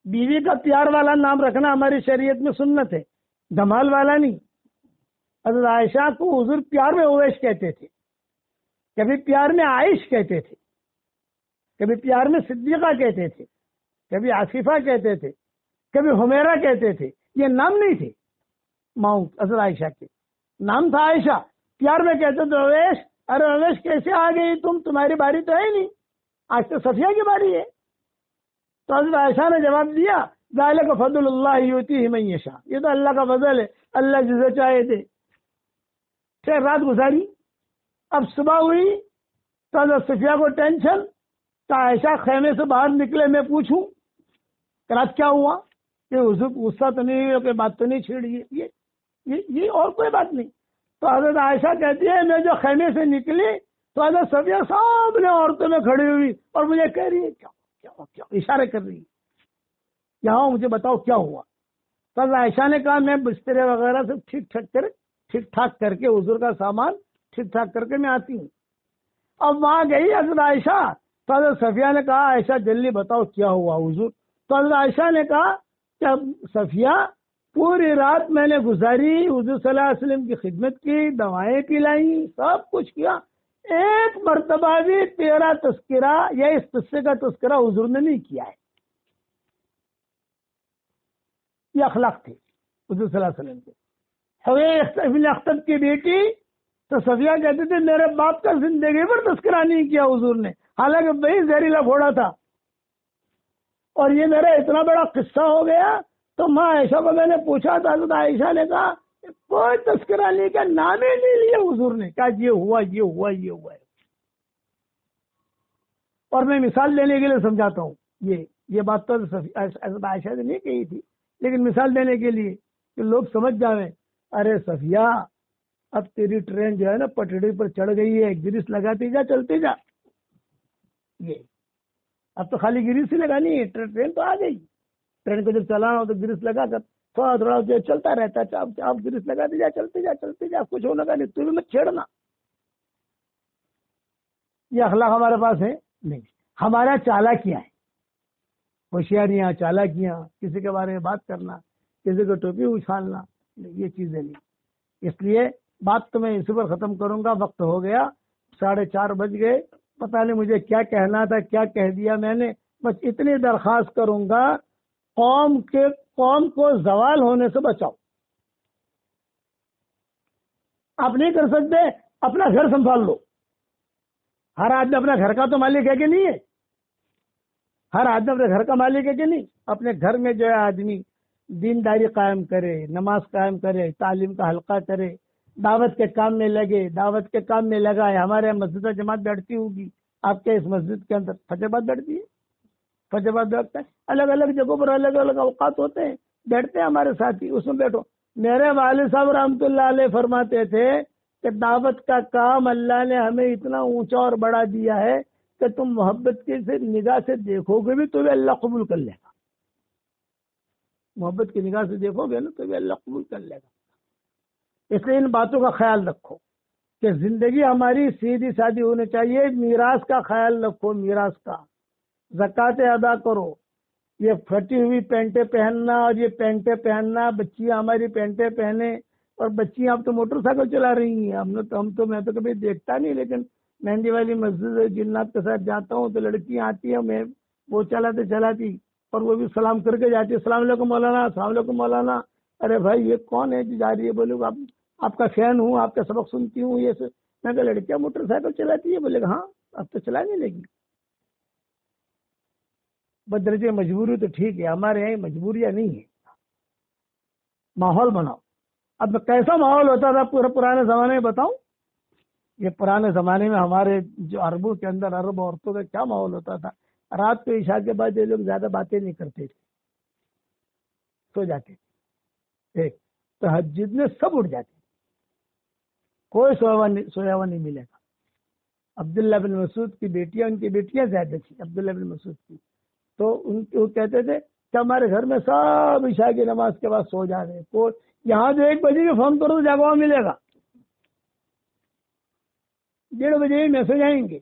بیوی کا پیار والا نام رکھنا ہماری شریعت میں سنت ہے, دھمال والا نہیں. حضرت عائشہ کو حضور پیار میں اویس کہتے تھے, کبھی پیار میں عائش کہتے تھے, کبھی پیار میں صدیقہ کہتے تھے, کبھی آصفہ کہتے تھے, کبھی حمیرہ کہتے تھے. یہ نام نہیں تھے ماؤں حضرت عائشہ کے, نام تھا عائشہ. پیار میں کہتے تھے اویس, ارے اویس کیسے آ گئی تم, تمہاری باری تو ہے نہیں, آج تو صفیہ کی باری ہے. تو حضرت عائشہ نے جواب دیا ذالک فضل اللہ یؤتیہ من یشاء, یہ تو اللہ کا فضل ہے, اللہ جسے چاہے دے. پھر رات گزاری, اب صبح ہوئی تو حضرت صفیہ کو ٹینشن, تو عائشہ خیمے سے باہر نکلے, میں پوچھوں کہ رات کیا ہوا, کہ حضور غصہ تو نہیں ہوئی, کوئی بات تو نہیں چھیڑی, یہ اور کوئی بات نہیں. تو حضرت عائشہ کہتی ہے میں جو خیمے سے نکلی تو حضرت صفیہ سامنے عورتوں میں کھڑی ہوئی اور مجھے کہہ رہی ہے کیا کیا کیا, اشارے کر رہی ہے, یہاں مجھے بتاؤ کیا ہوا. تو حضرت عائشہ نے کہا میں بسترے وغیرہ سے ٹھیک ٹھاک کر کے حضور کا سامان ٹھیک ٹھاک کر کے میں آتی ہوں. اب وہاں گئی حضرت عائشہ, تو حضرت صفیہ نے کہا عائشہ جلدی بتاؤ کیا ہوا حضور. تو حضرت عائشہ نے کہا کہ صفیہ پوری رات میں نے گزاری, حضور صلی اللہ علیہ وسلم کی خدمت کی, دوائیں پلائیں, سب کچھ کیا, ایک مرتبہ بھی تیرا تذکرہ یا اس قصے کا تذکرہ حضور نے نہیں کیا ہے. یہ اخلاق تھے حضور صلی اللہ علیہ وسلم کے. حویس ابن اخطب کی بیٹی تو صفیہ کہتے تھے میرے باپ کا زندگی پر تذکرہ نہیں کیا حضور نے, حالانکہ وہی زہریلا گھوڑا تھا, اور یہ میرا اتنا بڑا قصہ ہو گیا. تو ماں عائشہ کو میں نے پوچھا تو حضرت عائشہ نے کہا کوئی تذکرہ نہیں کیا, نام ہی نہیں لیا حضور نے, کہا یہ ہوا یہ ہوا یہ ہوا ہے. اور میں مثال دینے کے لیے سمجھاتا ہوں, یہ بات تو حضرت عائشہ نے نہیں کہی تھی, لیکن مثال دینے کے لیے کہ لوگ سمجھ جائیں, ارے صفیہ اب تیری ٹرین جو ہے نا پٹڑی پر چڑھ گئی ہے, گریس لگاتی جا, چلتے جا. یہ اب تو خالی گریس ہی لگانی ہے, ٹرین تو آ گئی. ٹرین کو جب چلانا ہو تو گریس لگا کر تھوڑا تھوڑا جو چلتا رہتا ہے, آپ گریس لگاتے جا, چلتے جا چلتے جا, کچھ ہونے کا نہیں, تو بھی مت چھیڑنا. یہ اخلاق ہمارے پاس ہے نہیں. ہمارا چالاکیاں ہے, ہوشیاریاں, چالاکیاں, کسی کے بارے میں بات کرنا, کسی کو ٹوپی اچھالنا, یہ چیزیں نہیں. اس لیے بات تو میں اسی پر ختم کروں گا, وقت ہو گیا, 4:30 بج گئے, پتہ نہیں مجھے کیا کہنا تھا, کیا کہہ دیا میں نے. بس اتنی درخواست کروں گا, قوم کو زوال ہونے سے بچاؤ. آپ نہیں کر سکتے, اپنا گھر سنبھال لو. ہر آدمی اپنا گھر کا تو مالک ہے کہ نہیں ہے, ہر آدمی اپنے گھر کا مالک ہے کہ نہیں. اپنے گھر میں جو ہے آدمی دینداری قائم کرے, نماز قائم کرے, تعلیم کا حلقہ کرے, دعوت کے کام میں لگے, دعوت کے کام میں لگا ہے. ہمارے یہاں مسجد جماعت بیٹھتی ہوگی, آپ کے اس مسجد کے اندر فجر آباد بیٹھتی ہے, فجر آباد بیٹھتا ہے. الگ الگ جگہوں پر الگ الگ اوقات ہوتے ہیں, بیٹھتے ہیں ہمارے ساتھی, اس میں بیٹھو. میرے والد صاحب رحمۃ اللہ علیہ فرماتے تھے کہ دعوت کا کام اللہ نے ہمیں اتنا اونچا اور بڑا دیا ہے کہ تم محبت کی سے نگاہ سے دیکھو گے بھی تو بھی اللہ قبول کر لے گا. محبت کی نگاہ سے دیکھو گے نا تو بھی اللہ قبول کر لے گا. اس لیے ان باتوں کا خیال رکھو کہ زندگی ہماری سیدھی سادھی ہونی چاہیے. میراث کا خیال رکھو, میراث کا. زکوٰۃ ادا کرو. یہ پھٹی ہوئی پینٹیں پہننا اور یہ پینٹیں پہننا, بچیاں ہماری پینٹیں پہنے, اور بچیاں اب تو موٹر سائیکل چلا رہی ہیں. میں تو کبھی دیکھتا نہیں, لیکن مہندی والی مسجد جنات کے ساتھ جاتا ہوں تو لڑکیاں آتی ہیں, میں وہ چلاتی اور وہ بھی سلام کر کے جاتی ہے, السلام علیکم مولانا, السلام علیکم مولانا. ارے بھائی یہ کون ہے جو جا رہی ہے؟ بولے آپ کا فین ہوں, آپ کا سبق سنتی ہوں. یہ میں کہا لڑکیاں موٹر سائیکل چلاتی ہے؟ بولے ہاں اب تو چلانے لگی. بدرجے مجبوری تو ٹھیک ہے, ہمارے یہاں مجبوریاں نہیں ہے. ماحول بناؤ. اب کیسا ماحول ہوتا تھا پرانے زمانے میں بتاؤں؟ یہ پرانے زمانے میں ہمارے جو عربوں کے اندر عرب عورتوں کا کیا ماحول ہوتا تھا. رات کو عشاء کے بعد یہ لوگ زیادہ باتیں نہیں کرتے تھے, سو جاتے تھے. ایک تہجد میں سب اٹھ جاتے, کوئی سویا ہوا نہیں ملے گا. عبداللہ بن مسعود کی بیٹیاں, ان کی بیٹیاں زیادہ تھیں عبداللہ بن مسعود کی, تو ان کو کہتے تھے کہ ہمارے گھر میں سب عشاء کی نماز کے بعد سو جا رہے ہیں. کوئی یہاں جو 1 بجے کے فون کرو تو جاگوا ملے گا, 1:30 بجے ہی میسج آئیں گے.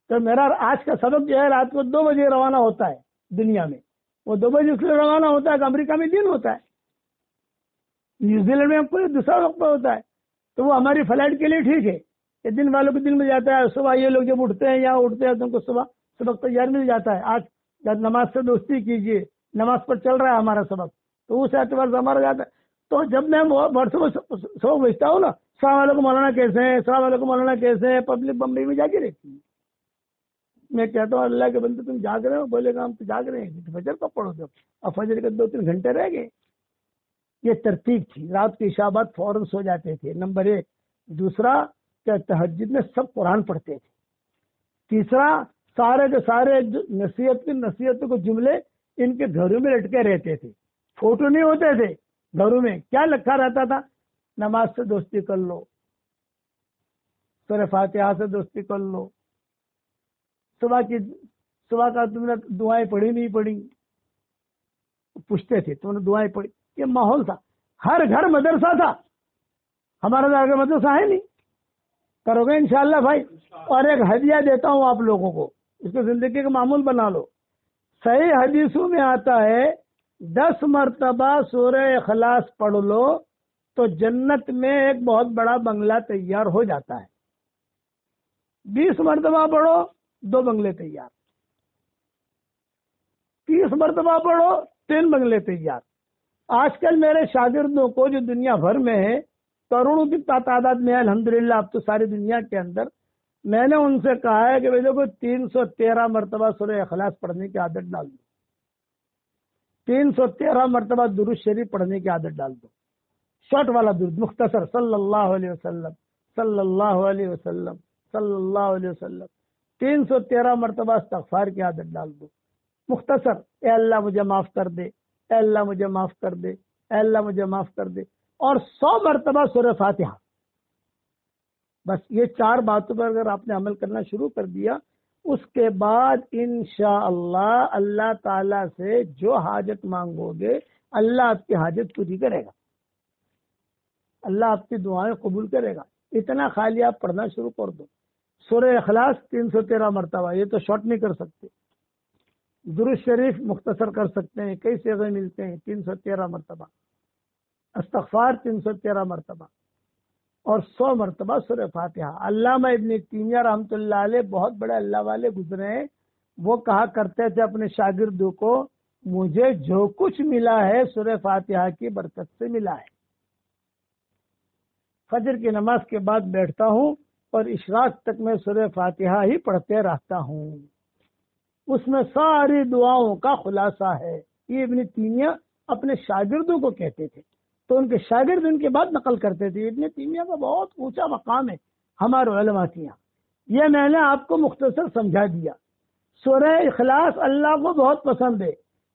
تو میرا آج کا سبق جو ہے رات کو 2 بجے روانہ ہوتا ہے دنیا میں. وہ 2 بجے اس لیے روانہ ہوتا ہے کہ امریکہ میں دن ہوتا ہے, نیوزی لینڈ میں کوئی دوسرا وقت ہوتا ہے. تو وہ ہماری فلائٹ کے لیے ٹھیک ہے کہ دن والوں کو دن مل جاتا ہے. صبح یہ لوگ جب اٹھتے ہیں یا اٹھتے ہیں تو ان کو صبح سبق تیار مل جاتا ہے. آج نماز سے دوستی کیجیے, نماز پر چل رہا ہے ہمارا سبق, تو اس اعتبار سے ہمارا جاتا ہے. تو جب میں سبق بھیجتا ہوں نا, السلام علیکم مولانا کیسے ہیں, السلام علیکم مولانا کیسے ہیں, پبلک بمبئی میں جاگی رہتی ہے. میں کہتا ہوں اللہ کے بندے تم جاگ رہے ہو؟ بولے گا ہم تو جاگ رہے ہیں. فجر کو پڑھو جب, اور فجر کے 2-3 گھنٹے رہ گئے. یہ ترتیب تھی. رات کی عشاء بعد فوراً سو جاتے تھے, نمبر 1. دوسرا کہ تہجد میں سب قرآن پڑھتے تھے. تیسرا سارے کے سارے نصیحت کو جملے ان کے گھروں میں لٹکے رہتے تھے. فوٹو نہیں ہوتے تھے گھروں میں. کیا لکھا رہتا تھا؟ نماز سے دوستی کر لو, سورہ فاتحہ سے دوستی کر لو, صبح کا تم نے دعائیں پڑھی نہیں پڑھی, پوچھتے تھے تم نے دعائیں پڑھی. یہ ماحول تھا. ہر گھر مدرسہ تھا. ہمارا گھر مدرسہ ہے نہیں. کرو گے انشاءاللہ بھائی. اور ایک ہدیہ دیتا ہوں آپ لوگوں کو, اس کو زندگی کا معمول بنا لو. صحیح حدیثوں میں آتا ہے 10 مرتبہ سورہ اخلاص پڑھ لو تو جنت میں ایک بہت بڑا بنگلہ تیار ہو جاتا ہے. 20 مرتبہ پڑھو 2 بنگلے تیار, 30 مرتبہ پڑھو 3 بنگلے تیار. آج کل میرے شاگردوں کو جو دنیا بھر میں ہے, کروڑوں کی تعداد میں ہے الحمدللہ, اب تو ساری دنیا کے اندر, میں نے ان سے کہا ہے کہ بھائی دیکھو 313 مرتبہ سورہ اخلاص پڑھنے کی عادت ڈال دو, 313 مرتبہ درود شریف پڑھنے کی عادت ڈال دو. شارٹ والا درود, مختصر, صلی اللہ علیہ وسلم, صلی اللہ علیہ وسلم, صلی اللہ علیہ وسلم. 313 مرتبہ استغفار کی عادت ڈال دو, مختصر. اے اللہ مجھے معاف کر دے, اے اللہ مجھے معاف کر دے, اے اللہ مجھے معاف کر دے. اور 100 مرتبہ سورہ فاتحہ. بس یہ 4 باتوں پر اگر آپ نے عمل کرنا شروع کر دیا, اس کے بعد انشاءاللہ اللہ تعالی سے جو حاجت مانگو گے اللہ آپ کی حاجت پوری کرے گا, اللہ آپ کی دعائیں قبول کرے گا. اتنا خالی آپ پڑھنا شروع کر دو. سورہ اخلاص 313 مرتبہ, یہ تو شارٹ نہیں کر سکتے. درود شریف مختصر کر سکتے ہیں, کئی صیغے ملتے ہیں, 313 مرتبہ. استغفار 313 مرتبہ, اور 100 مرتبہ سورہ فاتحہ. علامہ ابن تیمیہ رحمۃ اللہ علیہ بہت بڑے اللہ والے گزرے ہیں. وہ کہا کرتے تھے اپنے شاگردوں کو, مجھے جو کچھ ملا ہے سورہ فاتحہ کی برکت سے ملا ہے. فجر کی نماز کے بعد بیٹھتا ہوں اور اشراق تک میں سورہ فاتحہ ہی پڑھتے رہتا ہوں. اس میں ساری دعاؤں کا خلاصہ ہے. یہ ابن تیمیہ اپنے شاگردوں کو کہتے تھے, تو ان کے شاگرد ان کے بعد نقل کرتے تھے. ابن تیمیہ کا بہت اونچا مقام ہے ہمارے علماء کے یہاں. یہ میں نے آپ کو مختصر سمجھا دیا. سورہ اخلاص اللہ کو بہت پسند ہے.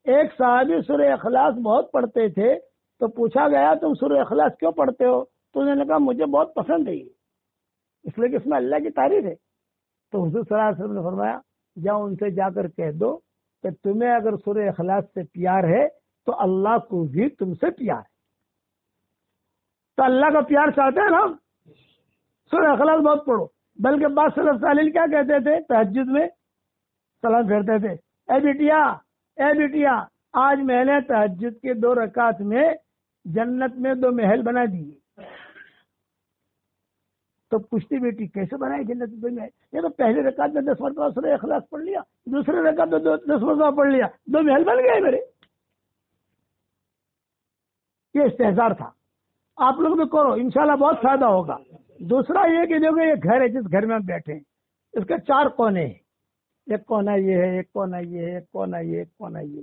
ایک صحابی سورہ اخلاص بہت پڑھتے تھے, تو پوچھا گیا تم سورہ اخلاص کیوں پڑھتے ہو؟ تو انہوں نے کہا مجھے بہت پسند ہے یہ، اس لیے کہ اس میں اللہ کی تعریف ہے. تو حضور صلی اللہ علیہ وسلم نے فرمایا جاؤ ان سے جا کر کہہ دو کہ تمہیں اگر سورہ اخلاص سے پیار ہے تو اللہ کو بھی تم سے پیار ہے. تو اللہ کا پیار چاہتے ہیں نا، سورہ اخلاص بہت پڑھو. بلکہ بعض سلف صالحین کیا کہتے تھے تہجد میں سلام پھیرتے تھے، اے بیٹیا آج میں نے تہجد کے 2 رکعت میں جنت میں 2 محل بنا دیے. تو پوچھتی بیٹی کیسے بنائے جنت میں 2 محل؟ یہ تو پہلے رکعت میں 10 مرتبہ سورہ اخلاص پڑھ لیا، دوسرے رکعت میں 10 مرتبہ پڑھ لیا، 2 محل بن گئے میرے. یہ استحزار تھا. آپ لوگ بھی کرو انشاءاللہ بہت فائدہ ہوگا. دوسرا یہ کہ دیکھو یہ گھر ہے جس گھر میں ہم بیٹھے ہیں اس کے 4 کونے ہیں. ایک کونا یہ ہے، ایک کونا یہ ہے، ایک کونا یہ، ایک کونا یہ.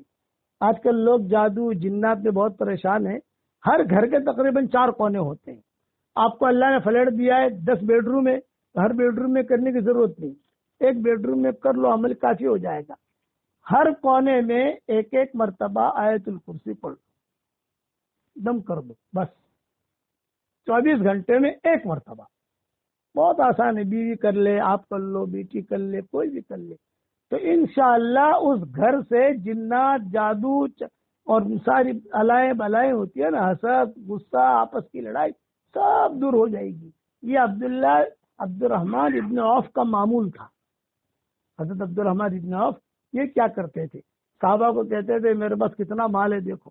آج کل لوگ جادو جنات میں بہت پریشان ہیں. ہر گھر کے تقریباً 4 کونے ہوتے ہیں. آپ کو اللہ نے فلیٹ دیا ہے 10 بیڈ روم ہے، ہر بیڈ روم میں کرنے کی ضرورت نہیں، ایک بیڈ روم میں کر لو عمل کافی ہو جائے گا. ہر کونے میں ایک مرتبہ آیت الکرسی پڑھ لو، دم کر دو، بس 24 گھنٹے میں 1 مرتبہ. بہت آسان ہے. بیوی کر لے، آپ کر لو، بیٹی کر لے، کوئی بھی کر لے. تو انشاءاللہ اس گھر سے جنات جادو اور ساری علائیں بلائیں ہوتی ہے نا، حسد غصہ آپس کی لڑائی سب دور ہو جائے گی. یہ عبد الرحمن ابن عوف کا معمول تھا. حضرت عبد الرحمن ابن عوف یہ کیا کرتے تھے؟ صحابہ کو کہتے تھے میرے پاس کتنا مال ہے دیکھو،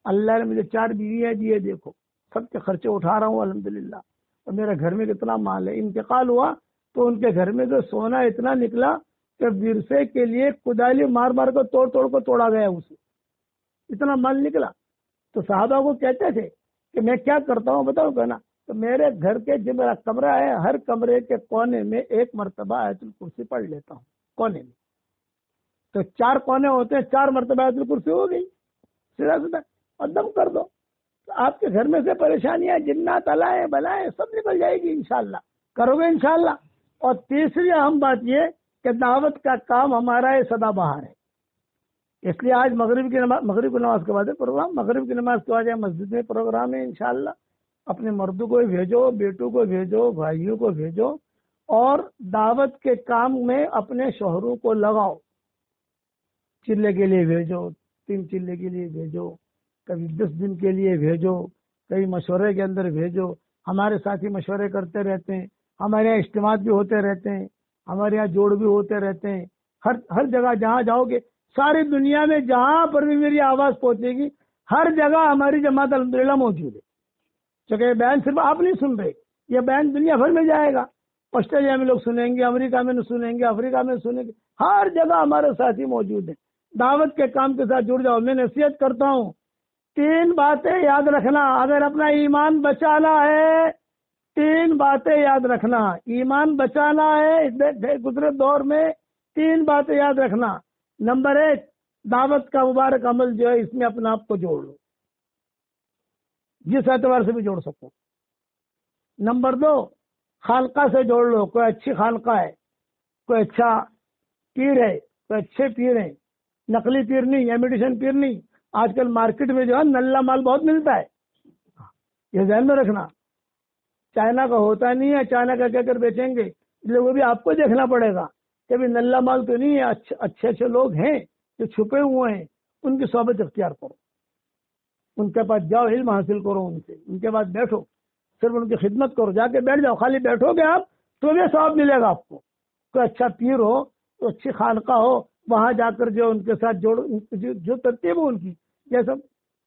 اللہ نے مجھے 4 بیویاں دی ہے، دیکھو سب کے خرچے اٹھا رہا ہوں الحمدللہ، اور میرے گھر میں کتنا مال ہے. انتقال ہوا تو ان کے گھر میں جو سونا اتنا نکلا کہ ورثے کے لیے کدالی مار مار کو توڑا گیا اسے، اتنا مال نکلا. تو صحابہ کو کہتے تھے کہ میں کیا کرتا ہوں بتاؤ کہنا، تو میرے گھر کے جو میرا کمرہ ہے ہر کمرے کے کونے میں 1 مرتبہ آیت الکرسی پڑھ لیتا ہوں کونے میں. تو 4 کونے ہوتے ہیں، 4 مرتبہ آیت الکرسی ہو گئی سیدھا سیدھا، اور دم کر دو. تو آپ کے گھر میں سے پریشانیاں جنات علائیں بلائیں سب نکل جائے گی انشاءاللہ. کرو گے انشاءاللہ. اور تیسری اہم بات یہ کہ دعوت کا کام ہمارا یہ سدا بہار ہے. اس لیے آج مغرب کی نماز کے بعد پروگرام، مغرب کی نماز کے بعد مسجد میں پروگرام ہے انشاءاللہ. اپنے مردوں کو بھیجو، بیٹوں کو بھیجو، بھائیوں کو بھیجو، اور دعوت کے کام میں اپنے شوہروں کو لگاؤ. چلے کے لیے بھیجو، 3 چلے کے لیے بھیجو، کبھی 10 دن کے لیے بھیجو، کئی مشورے کے اندر بھیجو. ہمارے ساتھی مشورے کرتے رہتے ہیں، ہمارے یہاں اجتماع بھی ہوتے رہتے ہیں، ہمارے یہاں جوڑ بھی ہوتے رہتے ہیں. ہر جگہ جہاں جاؤ گے، ساری دنیا میں جہاں پر بھی میری آواز پہنچے گی، ہر جگہ ہماری جماعت الحمدللہ موجود ہے. چونکہ یہ بیان صرف آپ نہیں سن رہے، یہ بیان دنیا بھر میں جائے گا. آسٹریلیا میں لوگ سنیں گے، امریکہ میں سنیں گے، افریقہ میں سنیں گے، ہر جگہ ہمارے ساتھی موجود ہیں. دعوت کے کام کے ساتھ جڑ جاؤ. میں نصیحت کرتا ہوں 3 باتیں یاد رکھنا اگر اپنا ایمان بچانا ہے. 3 باتیں یاد رکھنا، ایمان بچانا ہے گزرے دور میں. 3 باتیں یاد رکھنا. نمبر 1، دعوت کا مبارک عمل جو ہے اس میں اپنے آپ کو جوڑ لو، جس اعتبار سے بھی جوڑ سکو. نمبر 2، خانقاہ سے جوڑ لو. کوئی اچھی خانقاہ ہے، کوئی اچھا پیر ہے، کوئی اچھے پیر ہیں، نقلی پیر نہیں، امیٹیشن پیر نہیں. آج کل مارکیٹ میں جو ہے نلا مال بہت ملتا ہے، یہ ذہن میں رکھنا. چائنا کا ہوتا نہیں ہے، چائنا کا کہہ کر بیچیں گے، اس لیے وہ بھی آپ کو دیکھنا پڑے گا کہ بھی نلا مال تو نہیں ہے. اچھے اچھے لوگ ہیں جو چھپے ہوئے ہیں، ان کی صحبت اختیار کرو، ان کے پاس جاؤ، علم حاصل کرو ان سے، ان کے پاس بیٹھو، صرف ان کی خدمت کرو. جا کے بیٹھ جاؤ، خالی بیٹھو گے آپ تو بھی ثواب ملے گا آپ کو. کوئی اچھا پیر ہو، تو اچھی خانقاہ ہو، وہاں جا کر جو ان کے ساتھ جو ترتیب ہو ان کی، جیسا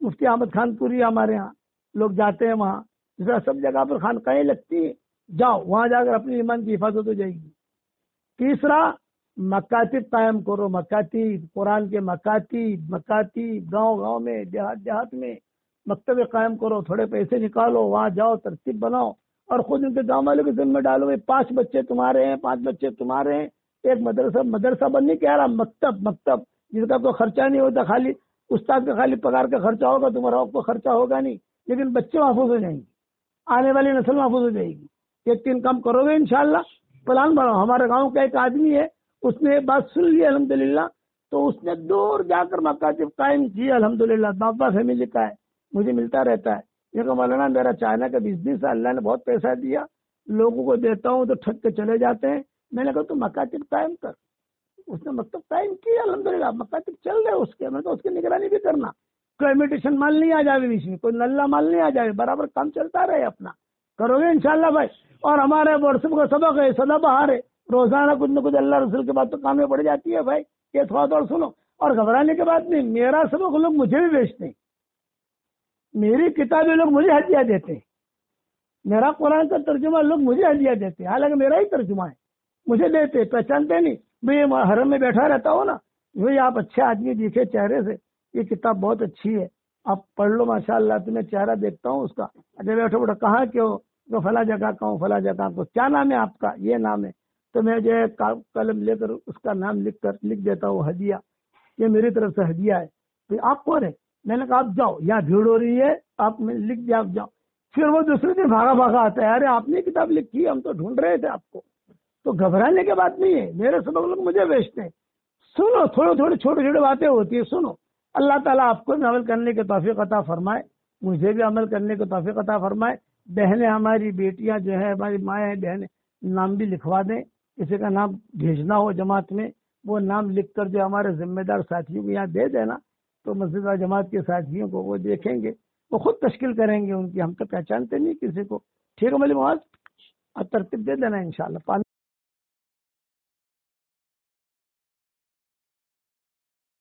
مفتی احمد خان پوری ہمارے ہاں لوگ جاتے ہیں وہاں، جیسا سب جگہ پر خانقاہیں لگتی ہیں، جاؤ وہاں جا کر اپنی ایمان کی حفاظت ہو جائے گی. تیسرا، مکاتب قائم کرو. مکاتب، قرآن کے مکاتب گاؤں میں، دیہات میں مکتبے قائم کرو. تھوڑے پیسے نکالو، وہاں جاؤ، ترتیب بناؤ، اور خود ان کے گاؤں والوں کے ذمہ ڈالو. 5 بچے تمہارے ہیں، 5 بچے تمہارے ہیں. ایک مدرسہ بننے کہہ رہا، مکتب جس کا کوئی خرچہ نہیں ہوتا، خالی استاد کا خالی پگار کا خرچہ ہوگا، تمہارا کوئی خرچہ ہوگا نہیں، لیکن بچے محفوظ ہو جائیں گے، آنے والی نسل محفوظ ہو جائے گی. یہ 3 کام کرو گے انشاءاللہ. پلان بناؤ. ہمارے گاؤں کا ایک آدمی ہے، اس نے یہ بات سن لی الحمدللہ، تو اس نے دور جا کر مکاتب قائم کی الحمدللہ. بابا فیملی کا ہے، مجھے ملتا رہتا ہے. یہ کہ مولانا میرا چائنا کا بزنس ہے، اللہ نے بہت پیسہ دیا، لوگوں کو دیتا ہوں تو ٹھگ کے چلے جاتے ہیں. میں نے کہا تو مکاتب قائم کر. اس نے مکتب قائم کیا، الحمدللہ مکاتب چل رہے اس کے. میں تو اس کی نگرانی بھی کرنا، کوئی امیٹیشن مال نہیں آ جائے بیچ میں، کوئی نلہ مال نہیں آ جائے، برابر کام چلتا رہے اپنا. کرو گے انشاءاللہ بھائی. اور ہمارے واٹسپ کا سبق ہے سدا بہار ہے، روزانہ کچھ نہ کچھ اللہ رسول کے بعد تو کام میں پڑ جاتی ہے بھائی. یہ تھوڑا تھوڑا سنو اور گھبرانے کے بعد نہیں. میرا سبق لوگ مجھے بھی بیچتے ہیں، میری کتابیں لوگ مجھے ہدیہ دیتے ہیں، میرا قرآن کا ترجمہ لوگ مجھے ہدیہ دیتے ہیں، حالانکہ میرا ہی ترجمہ ہے، مجھے دیتے. پہچانتے نہیں بھائی، حرم میں بیٹھا رہتا ہو نا بھائی، آپ اچھے آدمی دکھے چہرے سے، یہ کتاب بہت اچھی ہے، آپ پڑھ لو ماشاءاللہ. تمہیں چہرہ دیکھتا ہوں اس کا. اچھا بیٹھو بیٹھو، کہاں کے ہو؟ تو فلاں جگہ کا ہوں، فلاں جگہ کو. کیا نام ہے آپ کا؟ یہ نام ہے. تو میں جو ہے قلم لے کر اس کا نام لکھ دیتا ہوں ہدیہ، یہ میری طرف سے ہدیہ ہے. پھر آپ کون ہے؟ میں نے کہا آپ جاؤ، یہاں بھیڑ ہو رہی ہے، آپ میں لکھ دیا، آپ جاؤ. پھر وہ دوسرے دن بھاگا بھاگا آتا ہے، ارے آپ نے کتاب لکھی ہے، ہم تو ڈھونڈ رہے تھے آپ کو. تو گھبرانے کی بات نہیں ہے، میرے سبق لوگ مجھے بیچتے ہیں. سنو، تھوڑی تھوڑی چھوٹی چھوٹی باتیں ہوتی ہیں، سنو. اللہ تعالیٰ آپ کو بھی عمل کرنے کے توفیق عطا فرمائے، مجھے بھی عمل کرنے کے توفیق عطا فرمائے. بہنیں ہماری بیٹیاں جو ہے، ہماری مائیں بہنیں، نام بھی لکھوا دیں. کسی کا نام بھیجنا ہو جماعت میں، وہ نام لکھ کر جو ہمارے ذمہ دار ساتھیوں کو یہاں دے دینا، تو مسجد و جماعت کے ساتھیوں کو وہ دیکھیں گے، وہ خود تشکیل کریں گے ان کی. ہم تو پہچانتے نہیں کسی کو. ٹھیک ہے ملی معاذ، اور ترتیب دے دینا انشاءاللہ.